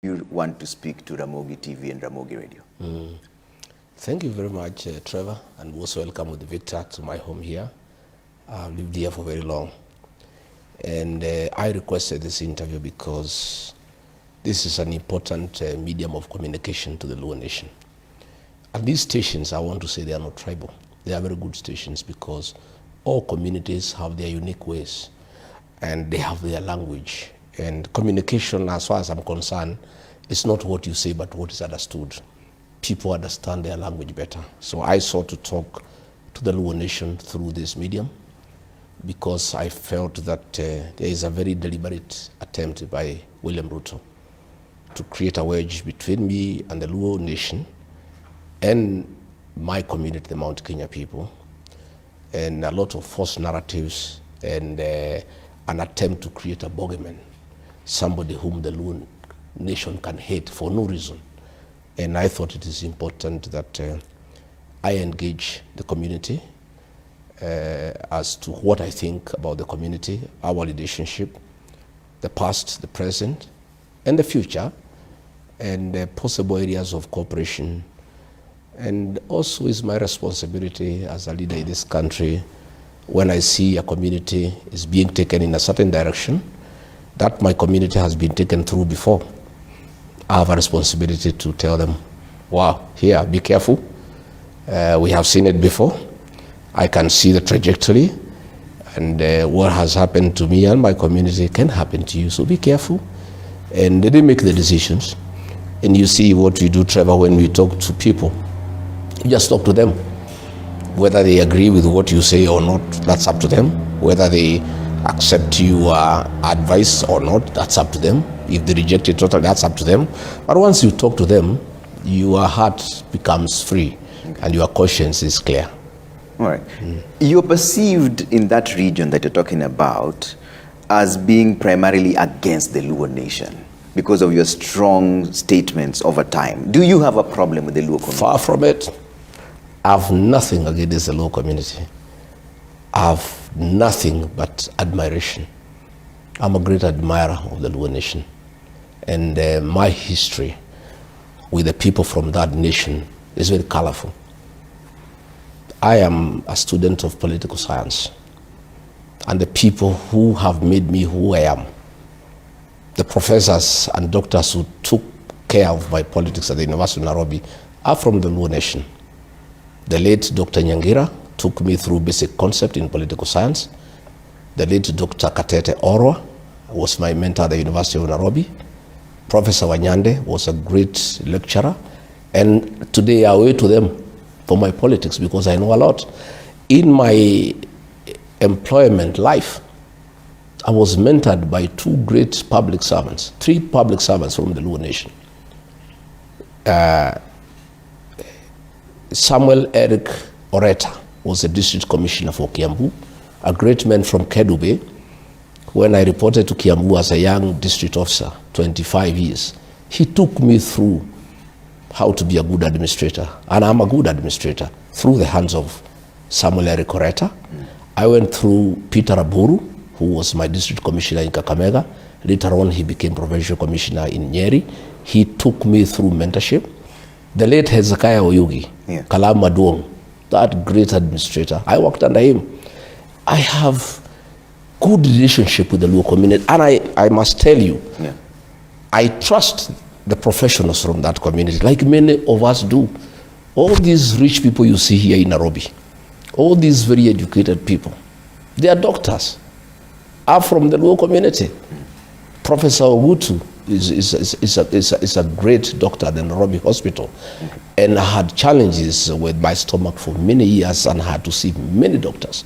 You want to speak to Ramogi TV and Ramogi Radio. Thank you very much, Trevor, and most welcome with Victor to my home here. I've lived here for very long. And I requested this interview because this is an important medium of communication to the Luo Nation. And these stations, I want to say they are not tribal. They are very good stations because all communities have their unique ways and they have their language. And communication, as far as I'm concerned, is not what you say, but what is understood. People understand their language better. So I sought to talk to the Luo Nation through this medium because I felt that there is a very deliberate attempt by William Ruto to create a wedge between me and the Luo Nation and my community, the Mount Kenya people, and a lot of false narratives and an attempt to create a bogeyman, somebody whom the Luo Nation can hate for no reason. And I thought it is important that I engage the community as to what I think about the community, our relationship, the past, the present, and the future, and possible areas of cooperation. And also is my responsibility as a leader in this country when I see a community is being taken in a certain direction that my community has been taken through before. I have a responsibility to tell them, wow, here, be careful. We have seen it before. I can see the trajectory, and what has happened to me and my community can happen to you, so be careful. And they make the decisions. And you see what we do, Trevor, when we talk to people. You just talk to them. Whether they agree with what you say or not, that's up to them. Whether they accept your advice or not, that's up to them. If they reject it totally, that's up to them. But once you talk to them, your heart becomes free and your conscience is clear. All right. You're perceived in that region that you're talking about as being primarily against the Luo Nation because of your strong statements over time. Do you have a problem with the Luo community? Far from it. I have nothing against the Luo community. I have nothing but admiration. I'm a great admirer of the Luo Nation. And my history with the people from that nation is very colorful. I am a student of political science. And the people who have made me who I am, the professors and doctors who took care of my politics at the University of Nairobi, are from the Luo Nation. The late Dr. Nyangira took me through basic concept in political science. The late Dr. Katete Orwa was my mentor at the University of Nairobi. Professor Wanyande was a great lecturer. And today I owe it to them for my politics because I know a lot. In my employment life, I was mentored by two great public servants, three public servants from the Luo Nation. Samuel Eric Oreta was a district commissioner for Kiambu, a great man from Kedube. When I reported to Kiambu as a young district officer, 25 years, he took me through how to be a good administrator. And I'm a good administrator through the hands of Samuel Eric Oreta. I went through Peter Aburu, who was my district commissioner in Kakamega. Later on, he became provincial commissioner in Nyeri. He took me through mentorship. The late Hezekiah Oyugi, Kalam Maduong, that great administrator, I worked under him. I have good relationship with the Luo community, and I must tell you, I trust the professionals from that community, like many of us do. All these rich people you see here in Nairobi, all these very educated people, they are doctors, are from the Luo community. Professor Ogutu is a great doctor at the Nairobi hospital, and I had challenges with my stomach for many years and had to see many doctors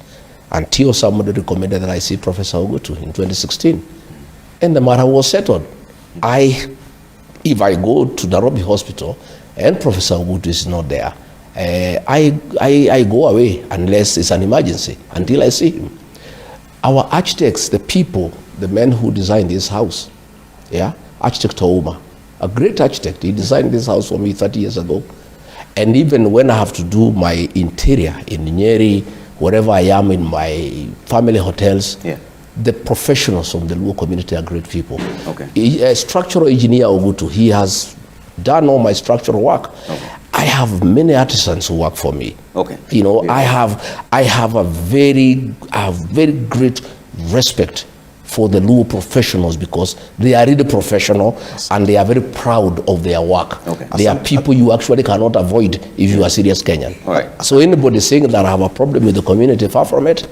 until somebody recommended that I see Professor Ogutu in 2016, and the matter was settled. If I go to Nairobi hospital and Professor Ogutu is not there, I go away unless it's an emergency until I see him. Our architects, the people, the men who designed this house, Architect Ouma, a great architect, he designed this house for me 30 years ago. And even when I have to do my interior in Nyeri, wherever I am in my family hotels, the professionals from the Luo community are great people. Okay. Structural engineer Ogutu, he has done all my structural work. Okay. I have many artisans who work for me. Okay. You know, Yeah. I have very great respect for the Luo professionals because they are really professional and they are very proud of their work. Okay. They are people you actually cannot avoid if you are serious Kenyan. All right. So anybody saying that I have a problem with the community, far from it.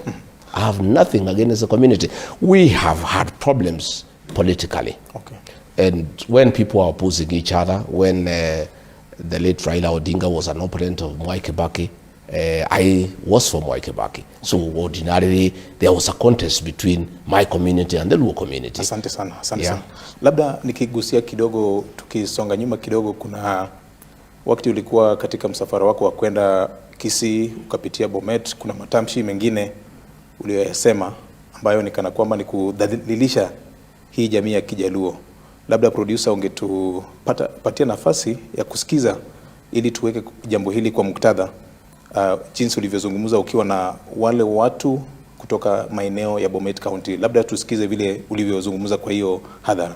I have nothing against the community. We have had problems politically. Okay. And when people are opposing each other, when the late Raila Odinga was an opponent of Mwai Kibaki, I was for Mwai Kibaki. So ordinarily, there was a contest between my community and the Luo community. Asante sana, asante Yeah. sana. Labda nikigusia kidogo, tukisonga nyuma kidogo, kuna wakati ulikuwa katika msafara wako wa kwenda Kisii, ukapitia Bomet, kuna matamshi mengine uliyoyasema ambayo ni kana kwamba ni kudhalilisha hii jamii ya Kijaluo. Labda producer ungetupatia nafasi ya kusikiza ili tuweke jambo hili kwa muktadha, jinsi ulivyozungumza ukiwa na wale watu kutoka maeneo ya Bomet County. Labda tusikize vile ulivyozungumza kwa hiyo hadhara.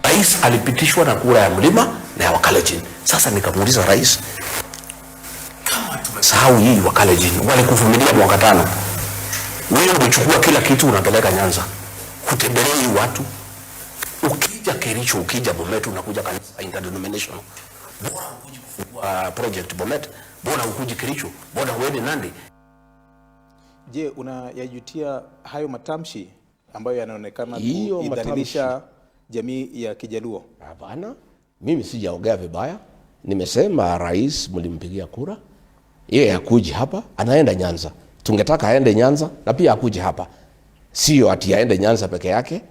Rais alipitishwa na kura ya mlima na ya Wakalenjin. Sasa nikamuuliza rais, kama tumesahau hii Wakalenjin walikuvumilia mwaka 5, wewe unachukua kila kitu unapeleka Nyanza, kutembelea hii watu, ukija Kericho, ukija Bomet, unakuja kanisa interdenominational, bora ukuje kufungua project Bomet, bora ukuje Kericho, bora uende Nandi. Je, unayajutia hayo matamshi ambayo yanaonekana Hiyo kuidhalilisha jamii ya Kijaluo? Hapana, mimi sijaongea vibaya. Nimesema rais mlimpigia kura, yeye akuje hapa, anaenda Nyanza. Tungetaka aende Nyanza na pia akuje hapa. Sio ati aende Nyanza peke yake,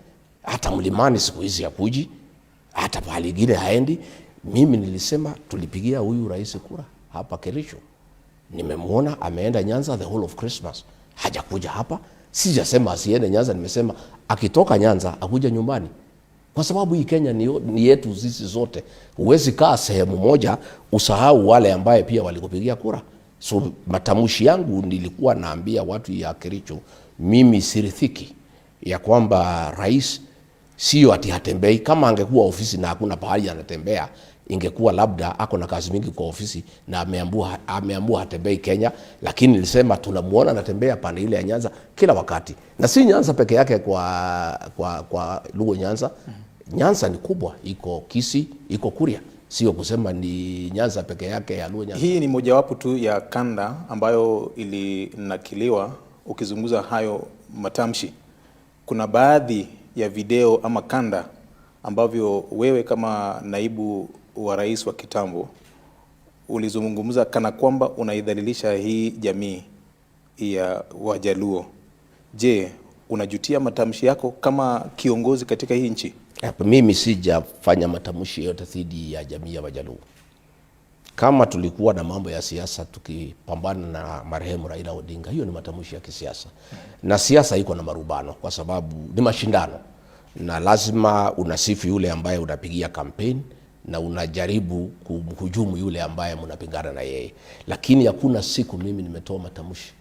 hata mlimani siku hizi akuji, hata pahali ingine haendi. Mimi nilisema tulipigia huyu rais kura hapa Kericho. Nimemwona ameenda Nyanza the whole of Christmas. Hajakuja hapa. Sijasema asiende Nyanza, nimesema akitoka Nyanza akuja nyumbani. Kwa sababu hii Kenya ni yetu sisi zote. Huwezi kaa sehemu moja usahau wale ambaye pia walikupigia kura. So matamshi yangu nilikuwa naambia watu ya Kericho, mimi sirithiki ya kwamba rais sio ati hatembei. Kama angekuwa ofisi na hakuna pahali anatembea, ingekuwa labda ako na kazi mingi kwa ofisi na ameamua hatembei Kenya. Lakini nilisema tunamuona anatembea pande ile ya Nyanza kila wakati. Na si Nyanza peke yake kwa Luo Nyanza. Nyanza ni kubwa, iko Kisii, iko Kuria. Sio kusema ni Nyanza peke yake ya Luo Nyanza. Hii ni mojawapo tu ya kanda ambayo ilinakiliwa ukizungumza hayo matamshi. Kuna baadhi ya video ama kanda ambavyo wewe kama naibu wa rais wa kitambo ulizungumza kana kwamba unaidhalilisha hii jamii ya Wajaluo. Je, unajutia matamshi yako kama kiongozi katika hii nchi? Mimi sijafanya matamshi yote dhidi ya jamii ya Wajaluo. Kama tulikuwa na mambo ya siasa tukipambana na marehemu Raila Odinga, hiyo ni matamshi ya kisiasa. Na siasa iko na marubano kwa sababu ni mashindano. Na lazima unasifu yule ambaye unapigia campaign na unajaribu kuhujumu yule ambaye mnapigana na yeye. Lakini hakuna siku mimi nimetoa matamshi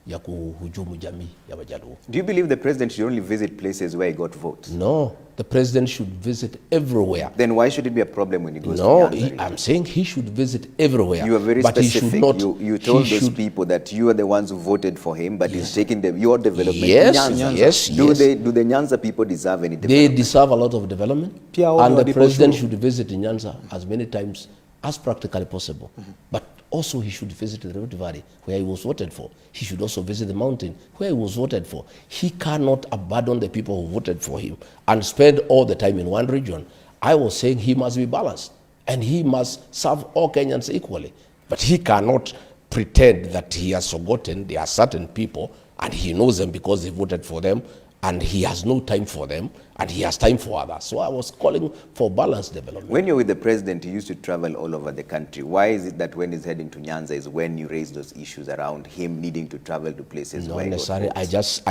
ya kuhujumu jamii ya Wajaluo. Do you believe the president should only visit places where he got votes? No, the president should visit everywhere. Then why should it be a problem when he goes to Nyanza? I'm saying he should visit everywhere. You are very but specific. He should not, you told those people that you are the ones who voted for him, but he's taking your development yes, in Nyanza. Yes, do the Nyanza people deserve any development? They deserve a lot of development. Pia And the president should visit Nyanza as many times as practically possible. But also he should visit the Rift Valley where he was voted for. He should also visit the mountain where he was voted for. He cannot abandon the people who voted for him and spend all the time in one region. I was saying he must be balanced and he must serve all Kenyans equally. But he cannot pretend that he has forgotten there are certain people and he knows them because he voted for them and he has no time for them and he has time for others. So I was calling for balanced development. When you're with the president, he used to travel all over the country. Why is it that when he's heading to Nyanza is when you raise those issues around him needing to travel to places Not where necessarily. I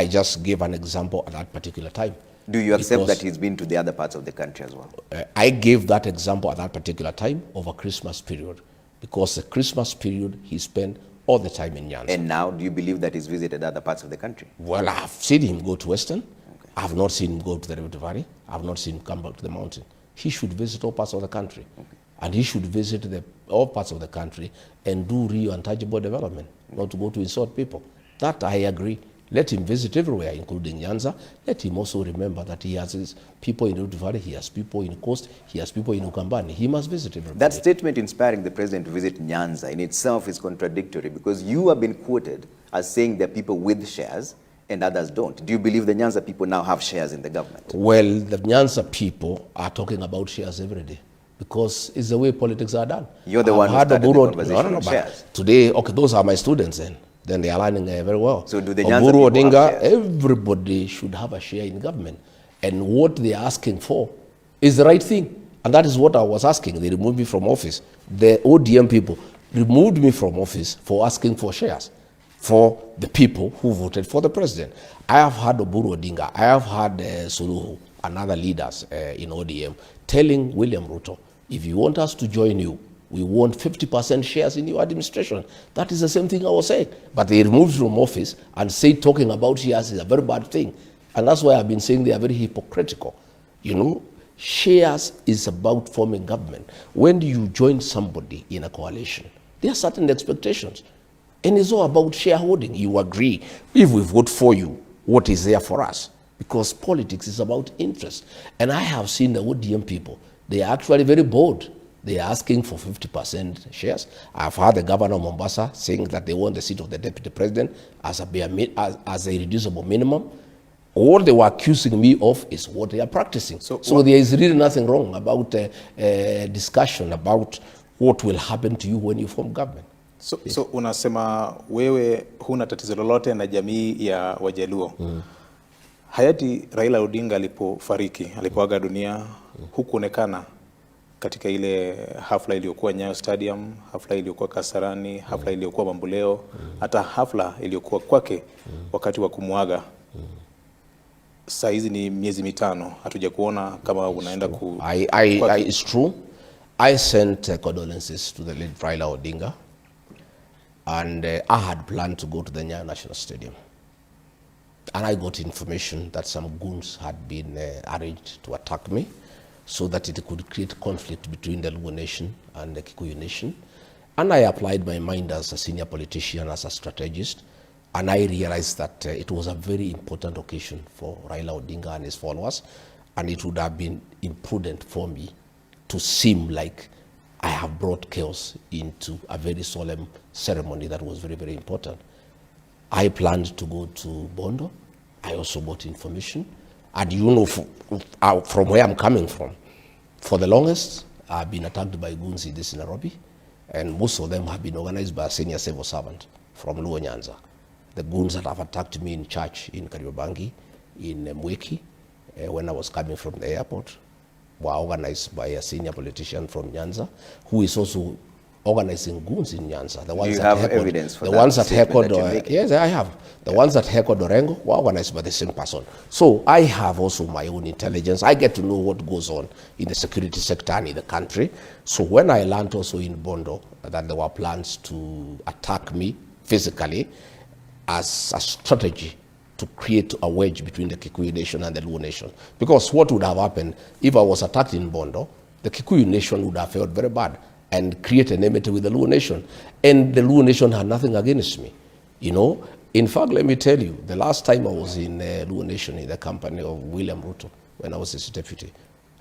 just gave an example at that particular time. Do you accept that he's been to the other parts of the country as well? I gave that example at that particular time over Christmas period because the Christmas period he spent all the time in Nyanza. And now, do you believe that he's visited other parts of the country? Well, I've seen him go to Western. Okay. I've not seen him go to the Rift Valley. I've not seen him come back to the mountain. He should visit all parts of the country. Okay. And he should visit all parts of the country and do real and tangible development, not to go to insult people. That I agree. Let him visit everywhere, including Nyanza. Let him also remember that he has his people in Rift Valley, he has people in Coast, he has people in Ukambani. He must visit everybody. That statement inspiring the president to visit Nyanza in itself is contradictory, because you have been quoted as saying there are people with shares and others don't. Do you believe the Nyanza people now have shares in the government? Well, the Nyanza people are talking about shares every day, because it's the way politics are done. You're the one who started the conversation on shares. Today, okay, those are my students then they are learning very well. So do the Nyanza Uhuru people Odinga, have shares? everybody should have a share in government. And what they are asking for is the right thing. And that is what I was asking. They removed me from office. The ODM people removed me from office for asking for shares for the people who voted for the president. I have had Uhuru Odinga, I have had Suluhu and other leaders in ODM telling William Ruto, if you want us to join you, we want 50% shares in your administration. That is the same thing I was saying. But they removed from office and say talking about shares is a very bad thing. And that's why I've been saying they are very hypocritical. You know, shares is about forming government. When you join somebody in a coalition, there are certain expectations. And it's all about shareholding. You agree. If we vote for you, what is there for us? Because politics is about interest. And I have seen the ODM people, they are actually very bold. They are asking for 50% shares. I've heard the governor of Mombasa saying that they want the seat of the deputy president as a reducible minimum. All they were accusing me of is what they are practicing. So there is really nothing wrong about discussion about what will happen to you when you form government. So unasema wewe huna tatizo lolote na jamii ya Wajaluo. Hayati Raila Odinga alipoaga dunia, hukuonekana katika ile hafla iliyokuwa Nyayo Stadium, hafla iliyokuwa Kasarani, hafla iliyokuwa Mamboleo, hata hafla iliyokuwa kwake wakati wa kumuaga. Saa hizi ni miezi mitano, hatuja kuona kama unaenda ku... It's true. I sent condolences to the late Raila Odinga, and I had planned to go to the Nyayo National Stadium. And I got information that some goons had been arranged to attack me, so that it could create conflict between the Luo nation and the Kikuyu nation. And I applied my mind as a senior politician, as a strategist, and I realized that it was a very important occasion for Raila Odinga and his followers, and it would have been imprudent for me to seem like I have brought chaos into a very solemn ceremony that was very, very important. I planned to go to Bondo. I also got information. And you know, from where I'm coming from, for the longest, I've been attacked by goons in this Nairobi, and most of them have been organized by a senior civil servant from Luo Nyanza. The goons that have attacked me in church in Kariobangi, in Mweki, when I was coming from the airport, were organized by a senior politician from Nyanza, who is also organizing goons in Nyanza. The ones Do you that have evidence for the that? Ones that heckled, yes, I have. The ones that heckled Orengo were organized by the same person. So I have also my own intelligence. I get to know what goes on in the security sector and in the country. So when I learned also in Bondo that there were plans to attack me physically as a strategy to create a wedge between the Kikuyu nation and the Luo nation. Because what would have happened if I was attacked in Bondo, the Kikuyu nation would have felt very bad and create an enmity with the Luo nation. And the Luo nation had nothing against me. You know, in fact, let me tell you, the last time I was in Luo nation in the company of William Ruto, when I was his deputy,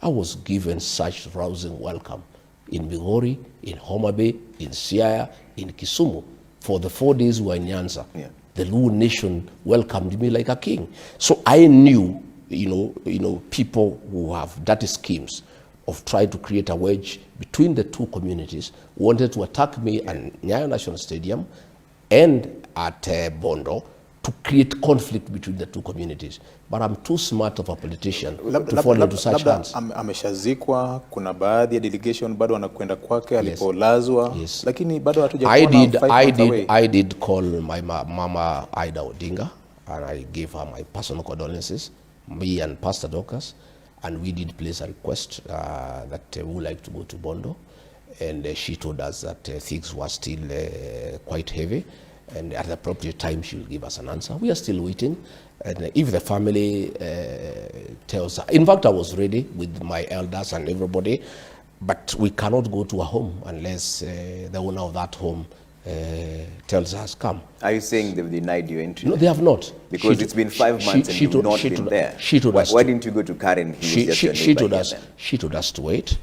I was given such rousing welcome in Migori, in Homa Bay, in Siaya, in Kisumu. For the 4 days we were in Nyanza, the Luo nation welcomed me like a king. So I knew, you know, people who have dirty schemes of trying to create a wedge between the two communities wanted to attack me at Nyayo National Stadium and at Bondo to create conflict between the two communities. But I'm too smart of a politician to fall into such hands. Ameshazikwa, kuna baadhi ya delegation bado wanakwenda kwake alipolazwa, lakini bado hatujaona 5 months away. I did call my mama Ida Odinga, and I gave her my personal condolences, me and Pastor Dorcas, and we did place a request that we would like to go to Bondo. and she told us that things were still quite heavy, and at the appropriate time she will give us an answer. We are still waiting, and if the family tells us, in fact I was ready with my elders and everybody, but we cannot go to a home unless the owner of that home tells us come. Are you saying they've denied you entry? No, they have not. Because it's been 5 months and you've not been there. Why didn't you go to Karen? She told us to wait,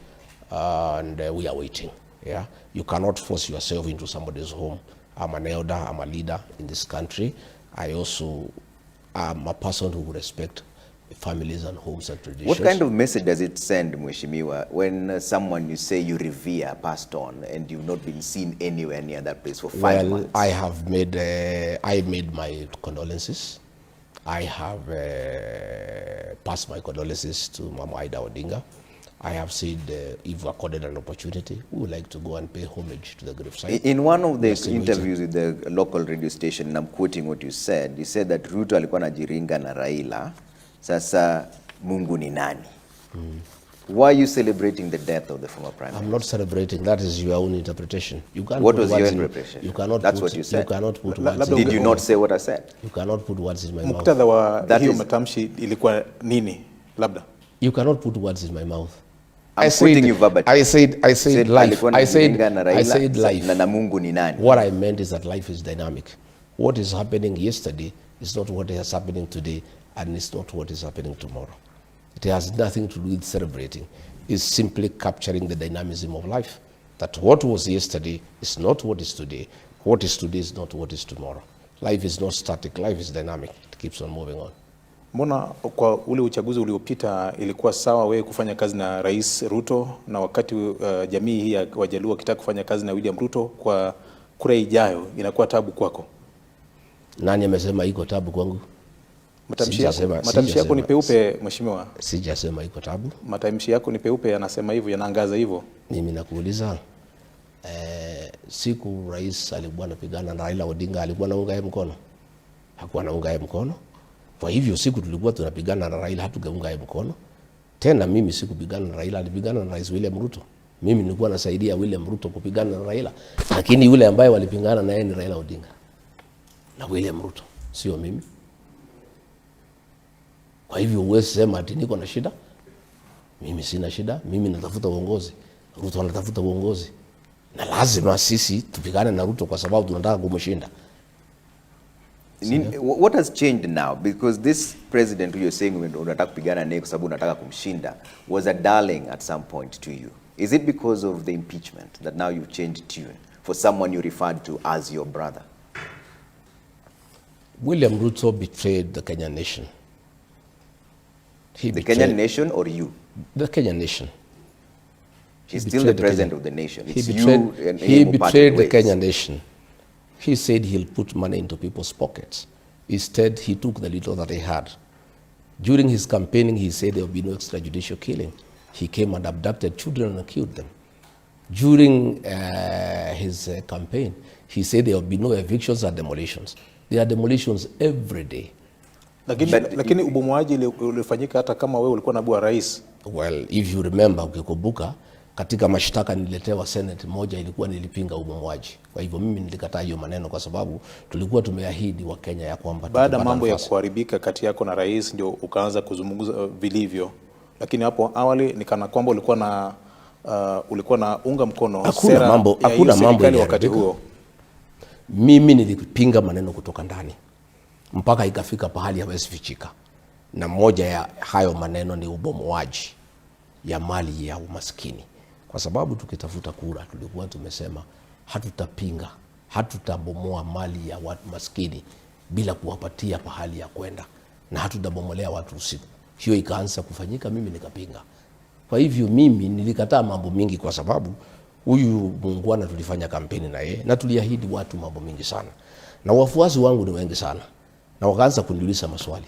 and we are waiting. Yeah, you cannot force yourself into somebody's home. I'm an elder, I'm a leader in this country. I also am a person who respects families and homes and traditions. What kind of message does it send, Mheshimiwa, when someone you say you revere passed on and you've not been seen anywhere near that place for 5 months? I have made, I made my condolences. I have passed my condolences to Mama Ida Odinga. I have said if accorded an opportunity, we would like to go and pay homage to the gravesite. In one of the interviews with the local radio station, and I'm quoting what you said that Ruto alikuwa anajiringa na Raila, sasa Mungu ni nani? Why are you celebrating the death of the former prime minister? I'm not celebrating. That is your own interpretation. You can't. What was your interpretation? You cannot. That's put, what you said. You cannot put words. Did you not say what I said? You cannot put words in my mouth. Muktadha wa hiyo matamshi ilikuwa nini? Labda. You cannot put words in my mouth. I'm quoting you verbatim. I said life. I said life. Na Mungu ni nani? What I meant is that life is dynamic. What is happening yesterday is not what is happening today, and it's not what is happening tomorrow. It has nothing to do with celebrating. It's simply capturing the dynamism of life. That what was yesterday is not what is today. What is today is not what is tomorrow. Life is not static. Life is dynamic. It keeps on moving on. Mbona kwa ule uchaguzi uliopita ilikuwa sawa wewe kufanya kazi na Rais Ruto, na wakati jamii hii ya Wajaluo kitaka kufanya kazi na William Ruto, kwa kura ijayo inakuwa tabu kwako? Nani amesema iko tabu kwangu? Matamshi yako ni peupe, Mheshimiwa. Sijasema iko tabu. Matamshi yako ni peupe, yanasema hivyo, yanaangaza hivyo. Mimi nakuuliza, siku rais alikuwa anapigana na Raila Odinga, alikuwa anaunga yeye mkono? Hakuwa anaunga yeye mkono. Kwa hivyo siku tulikuwa tunapigana na Raila hatugeunga yeye mkono. Tena mimi sikupigana na Raila, alipigana na Rais William Ruto. Mimi nilikuwa nasaidia William Ruto kupigana na Raila. Lakini yule ambaye walipingana na yeye ni Raila Odinga na William Ruto, sio mimi. Kwa hivyo huwezi sema ati niko na shida. Mimi sina shida, mimi natafuta uongozi. Ruto anatafuta uongozi. Na lazima sisi tupigane na Ruto kwa sababu tunataka kumshinda. What has changed now? Because this president who you're saying unataka kupigana naye kwa sababu unataka kumshinda was a darling at some point to you. Is it because of the impeachment that now you've changed tune for someone you referred to as your brother? William Ruto betrayed the Kenyan nation. The Kenyan nation or you? The Kenyan nation. He's still the president of the nation. It's he betrayed the Kenyan nation. He said he'll put money into people's pockets. Instead, he took the little that he had. During his campaigning, he said there will be no extrajudicial killing. He came and abducted children and killed them. During his campaign, he said there will be no evictions and demolitions. There are demolitions every day. Lakini ubomoaji ulifanyika hata kama wewe ulikuwa naibu wa rais. Well, if you remember, ukikumbuka, katika mashtaka niletewa Senate moja ilikuwa nilipinga ubomoaji. Kwa hivyo mimi nilikataa hiyo maneno kwa sababu tulikuwa tumeahidi wa Kenya ya kwamba baada mambo ya kuharibika kati yako na rais ndio ukaanza kuzungumza vilivyo. Lakini hapo awali ni kana kwamba ulikuwa na unga mkono sera hakuna mambo ya wakati huo. Mimi nilipinga maneno kutoka ndani mpaka ikafika pahali hawezi fichika. Na moja ya hayo maneno ni ubomoaji ya mali ya umaskini. Kwa sababu tukitafuta kura tulikuwa tumesema hatutapinga, hatutabomoa mali ya watu maskini bila kuwapatia pahali ya kwenda, na hatutabomolea watu usiku. Hiyo ikaanza kufanyika, mimi nikapinga. Kwa hivyo mimi nilikataa mambo mingi kwa sababu huyu muungwana tulifanya kampeni na yeye na tuliahidi watu mambo mingi sana. Na wafuasi wangu ni wengi sana. Na wakaanza kuniuliza maswali.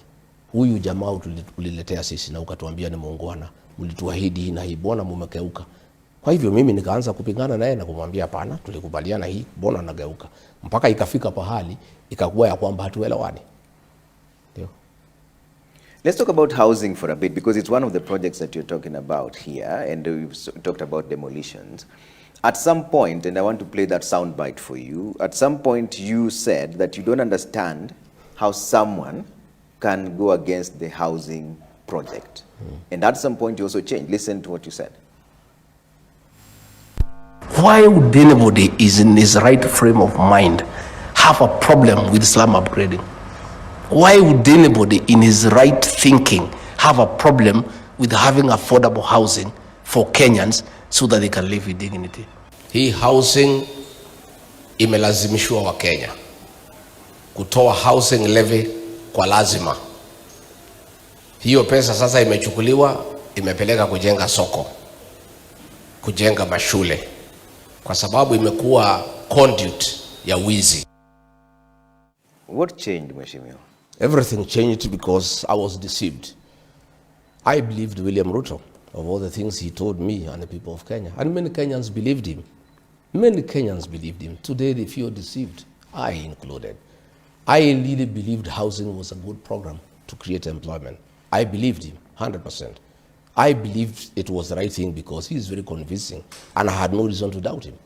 Huyu jamaa uliletea sisi na ukatuambia ni muungwana, mlituahidi na hii, mbona mmekeuka? Kwa hivyo mimi nikaanza kupingana naye na kumwambia hapana, tulikubaliana hii, mbona nageuka? Mpaka ikafika pahali ikakuwa ya kwamba hatuelewani. Ndio. Let's talk about housing for a bit because it's one of the projects that you're talking about here, and we've talked about demolitions. At some point, and I want to play that soundbite for you, at some point you said that you don't understand how someone can go against the housing project. And at some point you also changed. Listen to what you said. Why would anybody is in his right frame of mind have a problem with slum upgrading? Why would anybody in his right thinking have a problem with having affordable housing for Kenyans so that they can live with dignity? Hii housing imelazimishwa wa Kenya kutoa housing levy kwa lazima. Hiyo pesa sasa imechukuliwa, imepeleka kujenga soko, kujenga mashule, kwa sababu imekuwa conduit ya wizi. What changed, Mheshimiwa? Everything changed because I was deceived. I believed William Ruto of all the things he told me and the people of Kenya. And many Kenyans believed him. Many Kenyans believed him. Today they feel deceived, I included. I really believed housing was a good program to create employment. I believed him 100%. I believed it was the right thing because he is very convincing and I had no reason to doubt him.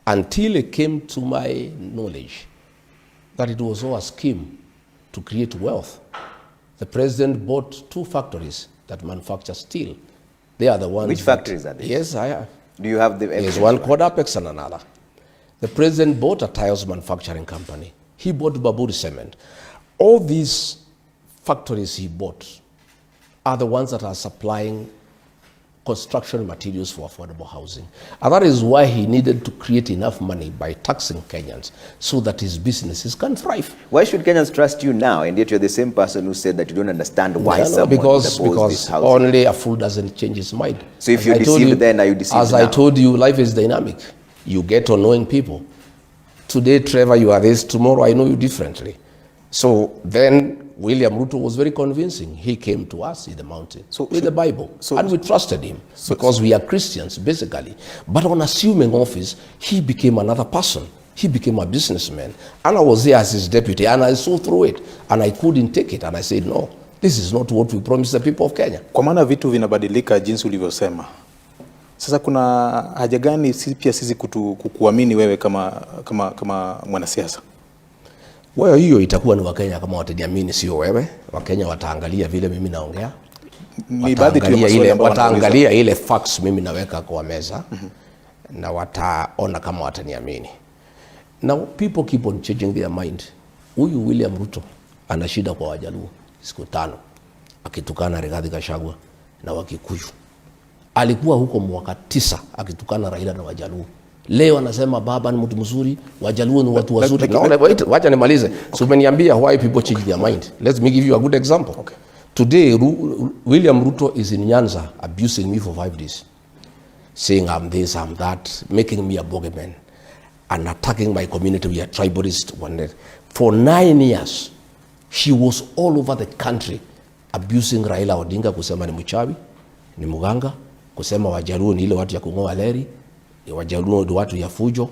Until it came to my knowledge that it was all a scheme to create wealth. The president bought 2 factories that manufacture steel. They are the ones. Which factories are they? Yes, I have. Do you have the evidence? There's one called Apex and another. The president bought a tiles manufacturing company. He bought Baburi Cement. All these factories he bought are the ones that are supplying construction materials for affordable housing. And that is why he needed to create enough money by taxing Kenyans so that his businesses can thrive. Why should Kenyans trust you now, and yet you're the same person who said that you don't understand why someone because this housing? Only a fool doesn't change his mind. So if you're deceived then, are you deceived as now? I told you, life is dynamic. You get to knowing people. Today, Trevor, you are this. Tomorrow, I know you differently. So then William Ruto was very convincing. He came to us in the mountain with the Bible, and we trusted him because we are Christians, basically. But on assuming office, he became another person. He became a businessman. And I was there as his deputy, and I saw through it, and I couldn't take it. And I said, no, this is not what we promised the people of Kenya. Kwa maana vitu vinabadilika jinsi ulivyosema. Sasa kuna haja gani pia sisi kukuamini wewe kama mwanasiasa? Wewe hiyo itakuwa ni Wakenya kama wataniamini, sio wewe. Wakenya wataangalia vile mimi naongea. Ni baadhi tu ya maswali ambayo wataangalia ile facts mimi naweka kwa meza. Na wataona kama wataniamini. Now people keep on changing their mind. Huyu William Ruto ana shida kwa Wajaluo siku 5 akitukana Rigathi Gachagua na Wakikuyu. Alikuwa huko mwaka 9 akitukana Raila na Wajaluo. Leo anasema baba ni mtu mzuri, Wajaluo ni watu wazuri. Wacha nimalize. So umeniambia why people change their mind. Let me give you a good example. Okay. Today William Ruto is in Nyanza abusing me for 5 days. Saying I'm this, I'm that, making me a bogeyman and attacking my community. We are tribalist. For 9 years, she was all over the country abusing Raila Odinga, kusema ni mchawi, ni muganga, kusema Wajaluo ni ile watu ya kungoa leri, Wajaluo ni watu ya fujo,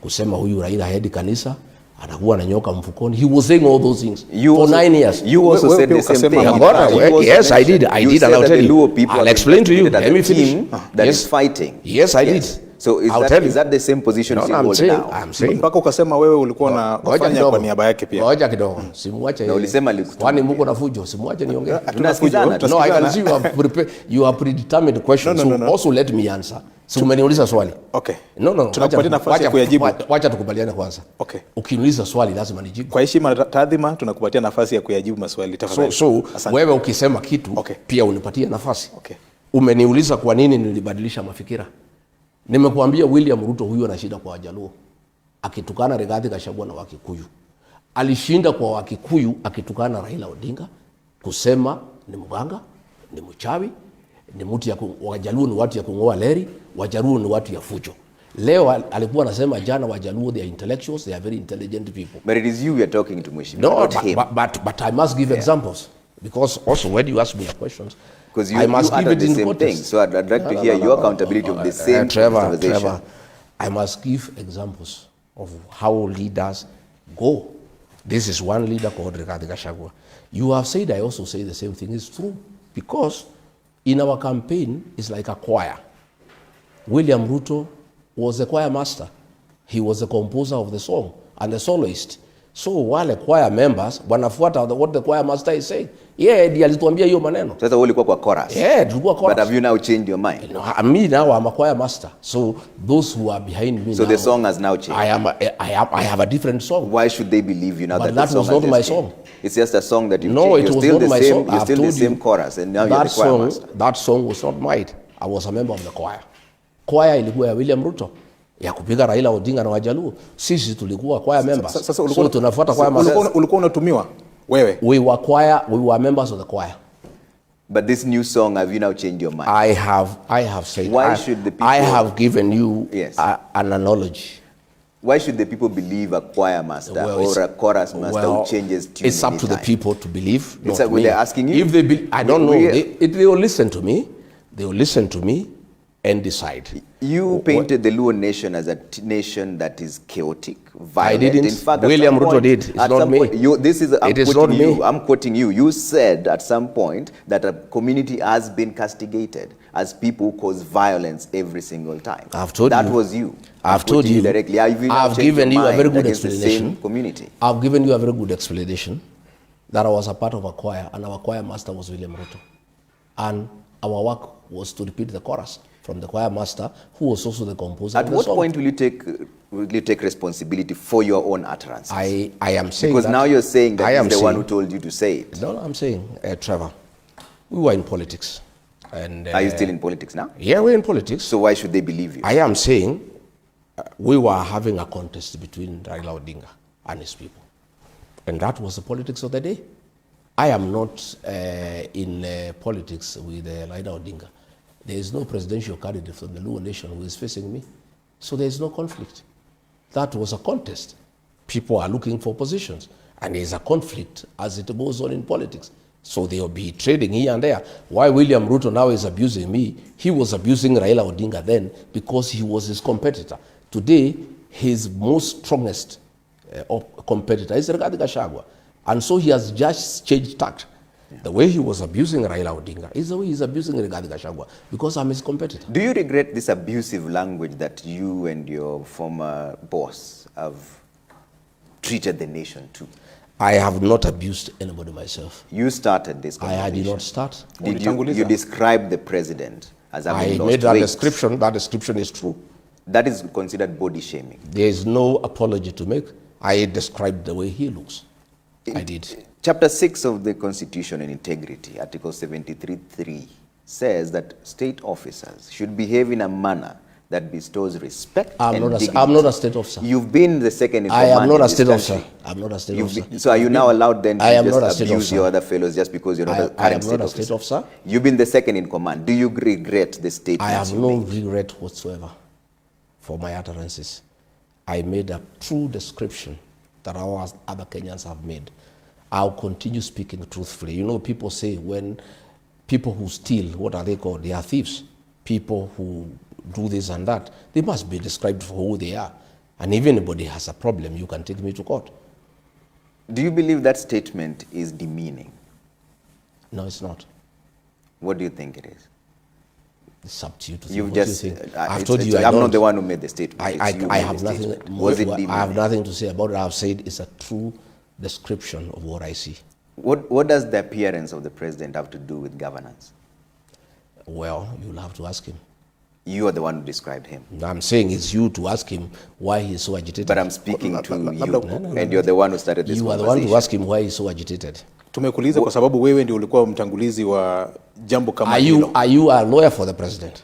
kusema huyu Raila haendi kanisa, anakuwa na nyoka mfukoni. He was saying all those things for 9 years. You also said the same thing. Yes, I did. And I'll tell you. I'll explain to you. Let me finish. That is fighting. Yes, I did. So is that the same position you hold now? I'm saying. Mpaka ukasema wewe ulikuwa na kufanya kwa niaba yake pia. Ngoja kidogo. Simuache. Na ulisema kwani mko na fujo, simuache niongee. Tunasikizana. No, I can see you have predetermined questions. So also let me answer. So umeniuliza swali. Okay. No. Tunakupatia nafasi ya kuyajibu. Wacha tukubaliane kwanza. Okay. Ukiniuliza swali lazima nijibu. Kwa heshima na taadhima tunakupatia nafasi ya kuyajibu maswali tafadhali. So wewe ukisema kitu pia unipatie nafasi. Okay. Umeniuliza kwa nini nilibadilisha mafikira. Nimekuambia William Ruto huyu ana shida kwa Wajaluo. Akitukana Rigathi Gachagua na Wakikuyu. Alishinda kwa Wakikuyu akitukana Raila Odinga kusema ni mganga, ni mchawi, ni mtu ya Wajaluo ni watu ya kungoa leri, Wajaluo ni watu ya fujo. Leo alikuwa anasema jana Wajaluo they are intellectuals, they are very intelligent people. But it is you we are talking to, Mheshimiwa. No, but I must give examples because also when you ask me questions, because you must give it the same thing. So I'd like to hear your accountability of the same conversation. Trevor, I must give examples of how leaders go. This is one leader called Rigathi Gachagua. You have said, I also say the same thing is true. Because in our campaign, it's like a choir. William Ruto was the choir master. He was the composer of the song and the soloist. So wale choir members wanafuata what the choir master is saying. Yeah, ndiye alituambia hiyo maneno. Sasa wewe ulikuwa kwa chorus. Yeah, tulikuwa chorus. But have you now changed your mind? No, me now I'm a choir master. So those who are behind me so now, the song has now changed. I have a different song. Why should they believe you now but that the song was not my song? It's just a song that you No, changed. it was not my song. You're still the same chorus and now you're the choir master. That song was not mine. I was a member of the choir. Choir ilikuwa ya William Ruto. Ya kupiga Raila Odinga na Wajaluo. Sisi tulikuwa choir members. So tunafuata choir master. Ulikuwa unatumiwa wewe? We were members of the choir. But this new song, have you now changed your mind? I have said. Why should the people? I have given you yes. An analogy. Why should the people believe a choir master or a chorus master who changes tune? It's up to the people to believe. It's like they're asking you. If they I don't know. They will listen to me. They will listen to me and decide. You painted the Luo nation as a nation that is chaotic, violent. I didn't. In fact, William Ruto did. It's not me. I'm quoting you. You said at some point that a community has been castigated as people cause violence every single time. I've told you. That was you. I've told you directly. I've given you a very good explanation. Community. I've given you a very good explanation that I was a part of a choir and our choir master was William Ruto. And our work was to repeat the chorus from the choir master, who was also the composer. At what point will you take responsibility for your own utterance? I am saying because now you're saying that he's the one who told you to say it. No, I'm saying, Trevor, we were in politics. And are you still in politics now? Yeah, we're in politics. So why should they believe you? I am saying we were having a contest between Raila Odinga and his people. And that was the politics of the day. I am not in politics with Raila Odinga. There is no presidential candidate from the Luo nation who is facing me. So there is no conflict. That was a contest. People are looking for positions. And there is a conflict as it goes on in politics. So they will be trading here and there. Why William Ruto now is abusing me, he was abusing Raila Odinga then because he was his competitor. Today, his most strongest competitor is Rigathi Gachagua. And so he has just changed tact. Yeah. The way he was abusing Raila Odinga is the way he's abusing Rigathi Gachagua because I'm his competitor. Do you regret this abusive language that you and your former boss have treated the nation to? I have not abused anybody myself. You started this conversation. I did not start. Did you describe the president as having lost made that weight? description. That description is true. That is considered body shaming. There is no apology to make. I described the way he looks. I did. Chapter 6 of the Constitution and Integrity, Article 73.3, says that state officers should behave in a manner that bestows respect and dignity. I'm not a state officer. You've been the second in command. I am not a state officer. I'm not a state officer. So are you now allowed then to just abuse your other fellows just because you're not a current state officer? I am not a state officer. You've been the second in command. Do you regret the statement? I have no regret whatsoever for my utterances. I made a true description that our other Kenyans have made. I'll continue speaking truthfully. You know, people say when people who steal, what are they called? They are thieves. People who do this and that, they must be described for who they are. And if anybody has a problem, you can take me to court. Do you believe that statement is demeaning? No, it's not. What do you think it is? It's up to you to think. What you think. I've told you I'm not the one who made the statement. I have nothing. I have nothing to say about it. I've said it's a true description of what I see. What does the appearance of the president have to do with governance? Well, you'll have to ask him. You are the one who described him. I'm saying it's you to ask him why he's so agitated. But I'm speaking to you, and you're the one who started this conversation. You are the one to ask him why he's so agitated. Tumekuuliza kwa sababu wewe ndio ulikuwa mtangulizi wa jambo kama hilo. Are you a lawyer for the president?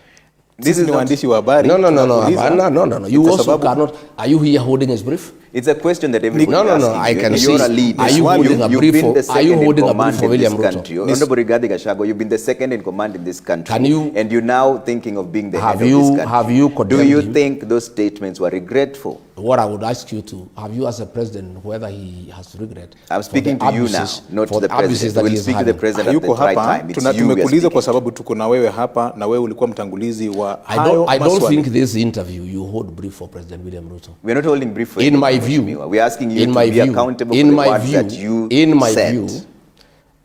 This is waandishi wa habari. No. You also cannot. Are you here holding his brief? It's a question that everybody No. I can see. You're a lead. Are you holding a brief for William Ruto? Honorable Rigathi Gachagua, you've been the second in command in this country. And you're now thinking of being the head of this country. Have you condemned him? Do you think those statements were regretful? What I would ask you to, have you as a president, whether he has to regret? I'm speaking to you now, not to the president. We'll speak to the president at the right time. Tumekuuliza kwa sababu tuko na wewe hapa na wewe ulikuwa mtangulizi wa hayo maswali. I don't think this interview you hold brief for President William Ruto. We're not holding brief for in my view. We're asking you to be accountable for the words that you said.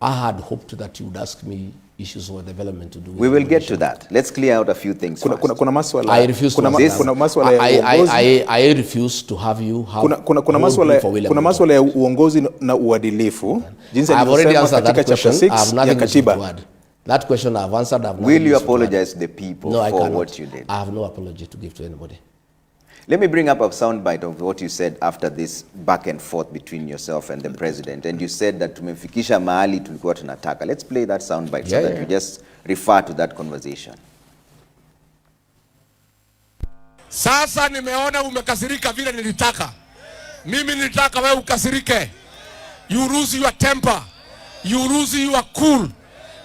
I had hoped that you would ask me issues of development to do with We will get to that. Let's clear out a few things first. Kuna maswala I refuse kuna maswala ya uongozi. I refuse to have you have kuna maswala ya uongozi na uadilifu. Jinsi alivyosema katika chapter 6 ya katiba. That question I've answered. Will you apologize to the people for what you did? I have no apology to give to anybody. Let me bring up a soundbite of what you said after this back and forth between yourself and the president. And you said that tumefikisha mahali tulikuwa tunataka. Let's play that soundbite so that we just refer to that conversation. Sasa nimeona umekasirika vile nilitaka. Mimi nilitaka wewe ukasirike. You lose your temper. You lose your cool.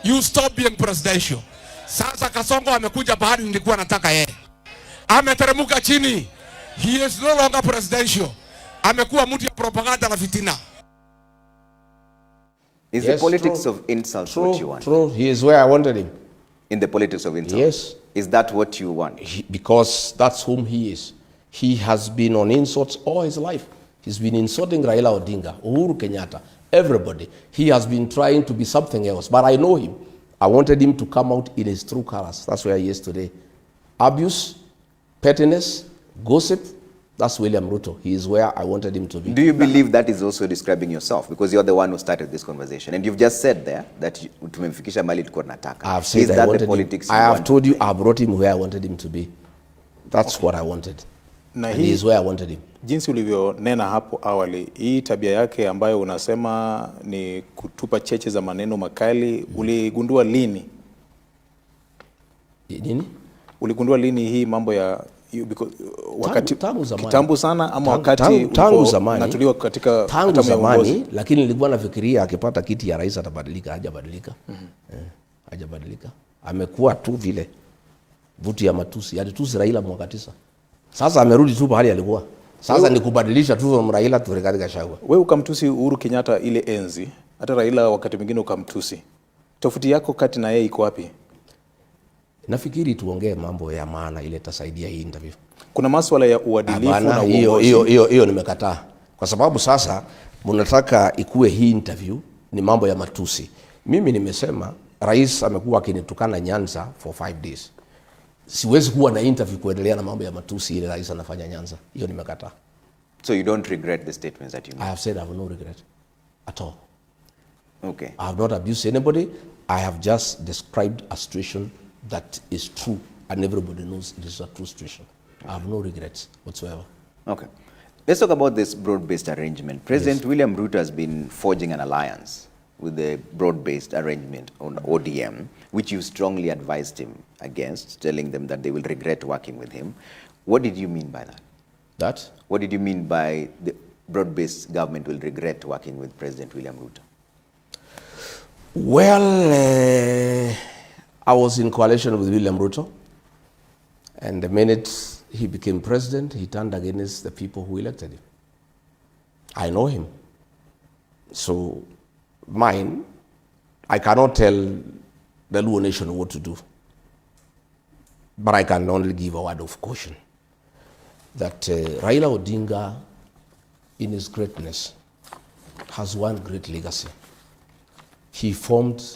You stop being presidential. Sasa Kasongo amekuja bahari nilikuwa nataka yeye. Ameteremuka chini. He is no longer presidential. Amekuwa mtu ya propaganda na fitina. Is the politics of insults what you want? True. He is where I wanted him. In the politics of insults? Yes. Is that what you want? Because that's whom he is. He has been on insults all his life. He's been insulting Raila Odinga, Uhuru Kenyatta, everybody. He has been trying to be something else. But I know him. I wanted him to come out in his true colors. That's where he is today. Abuse, pettiness, gossip, that's William Ruto. He is where I wanted him to be. Do you believe that is also describing yourself? Because you're the one who started this conversation. And you've just said there that tumefikisha mali tulikuwa tunataka. I have said is that the politics I have told you I brought him where I wanted him to be. That's what I wanted. Na and he is where I wanted him. Jinsi ulivyonena hapo awali, hii tabia yake ambayo unasema ni kutupa cheche za maneno makali, uligundua lini? Nini? Uligundua lini hii mambo ya wakati tangu zamani. Kitambo sana ama wakati tangu zamani natuliwa katika tangu zamani, lakini nilikuwa nafikiria akipata kiti ya rais atabadilika. Hajabadilika. Hajabadilika. Amekuwa tu vile vuti ya matusi. Alitusi Raila mwaka 9. Sasa amerudi tu pahali alikuwa. Sasa ni kubadilisha tu Raila tu Rigathi Gachagua. Wewe ukamtusi Uhuru Kenyatta ile enzi, hata Raila wakati mwingine ukamtusi. Tofauti yako kati na yeye iko wapi? Nafikiri tuongee mambo ya maana ile tasaidia hii interview. Kuna masuala ya uadilifu na uongozi. Hiyo nimekataa. Kwa sababu sasa mnataka ikue hii interview ni mambo ya matusi. Mimi nimesema rais amekuwa akinitukana Nyanza for 5 days. Siwezi kuwa na interview kuendelea na mambo ya matusi ile rais anafanya Nyanza. Hiyo nimekataa. So you don't regret the statements that you made? I have said I have no regret at all. Okay. I have not abused anybody. I have just described a situation that is true and everybody knows it is a true situation. I have no regrets whatsoever. Okay. Let's talk about this broad-based arrangement. President William Ruto has been forging an alliance with the broad-based arrangement on ODM, which you strongly advised him against, telling them that they will regret working with him. What did you mean by that? That? What did you mean by the broad-based government will regret working with President William Ruto? Well, I was in coalition with William Ruto, and the minute he became president, he turned against the people who elected him. I know him. So mine, I cannot tell the Luo nation what to do, but I can only give a word of caution that Raila Odinga, in his greatness, has one great legacy. He founded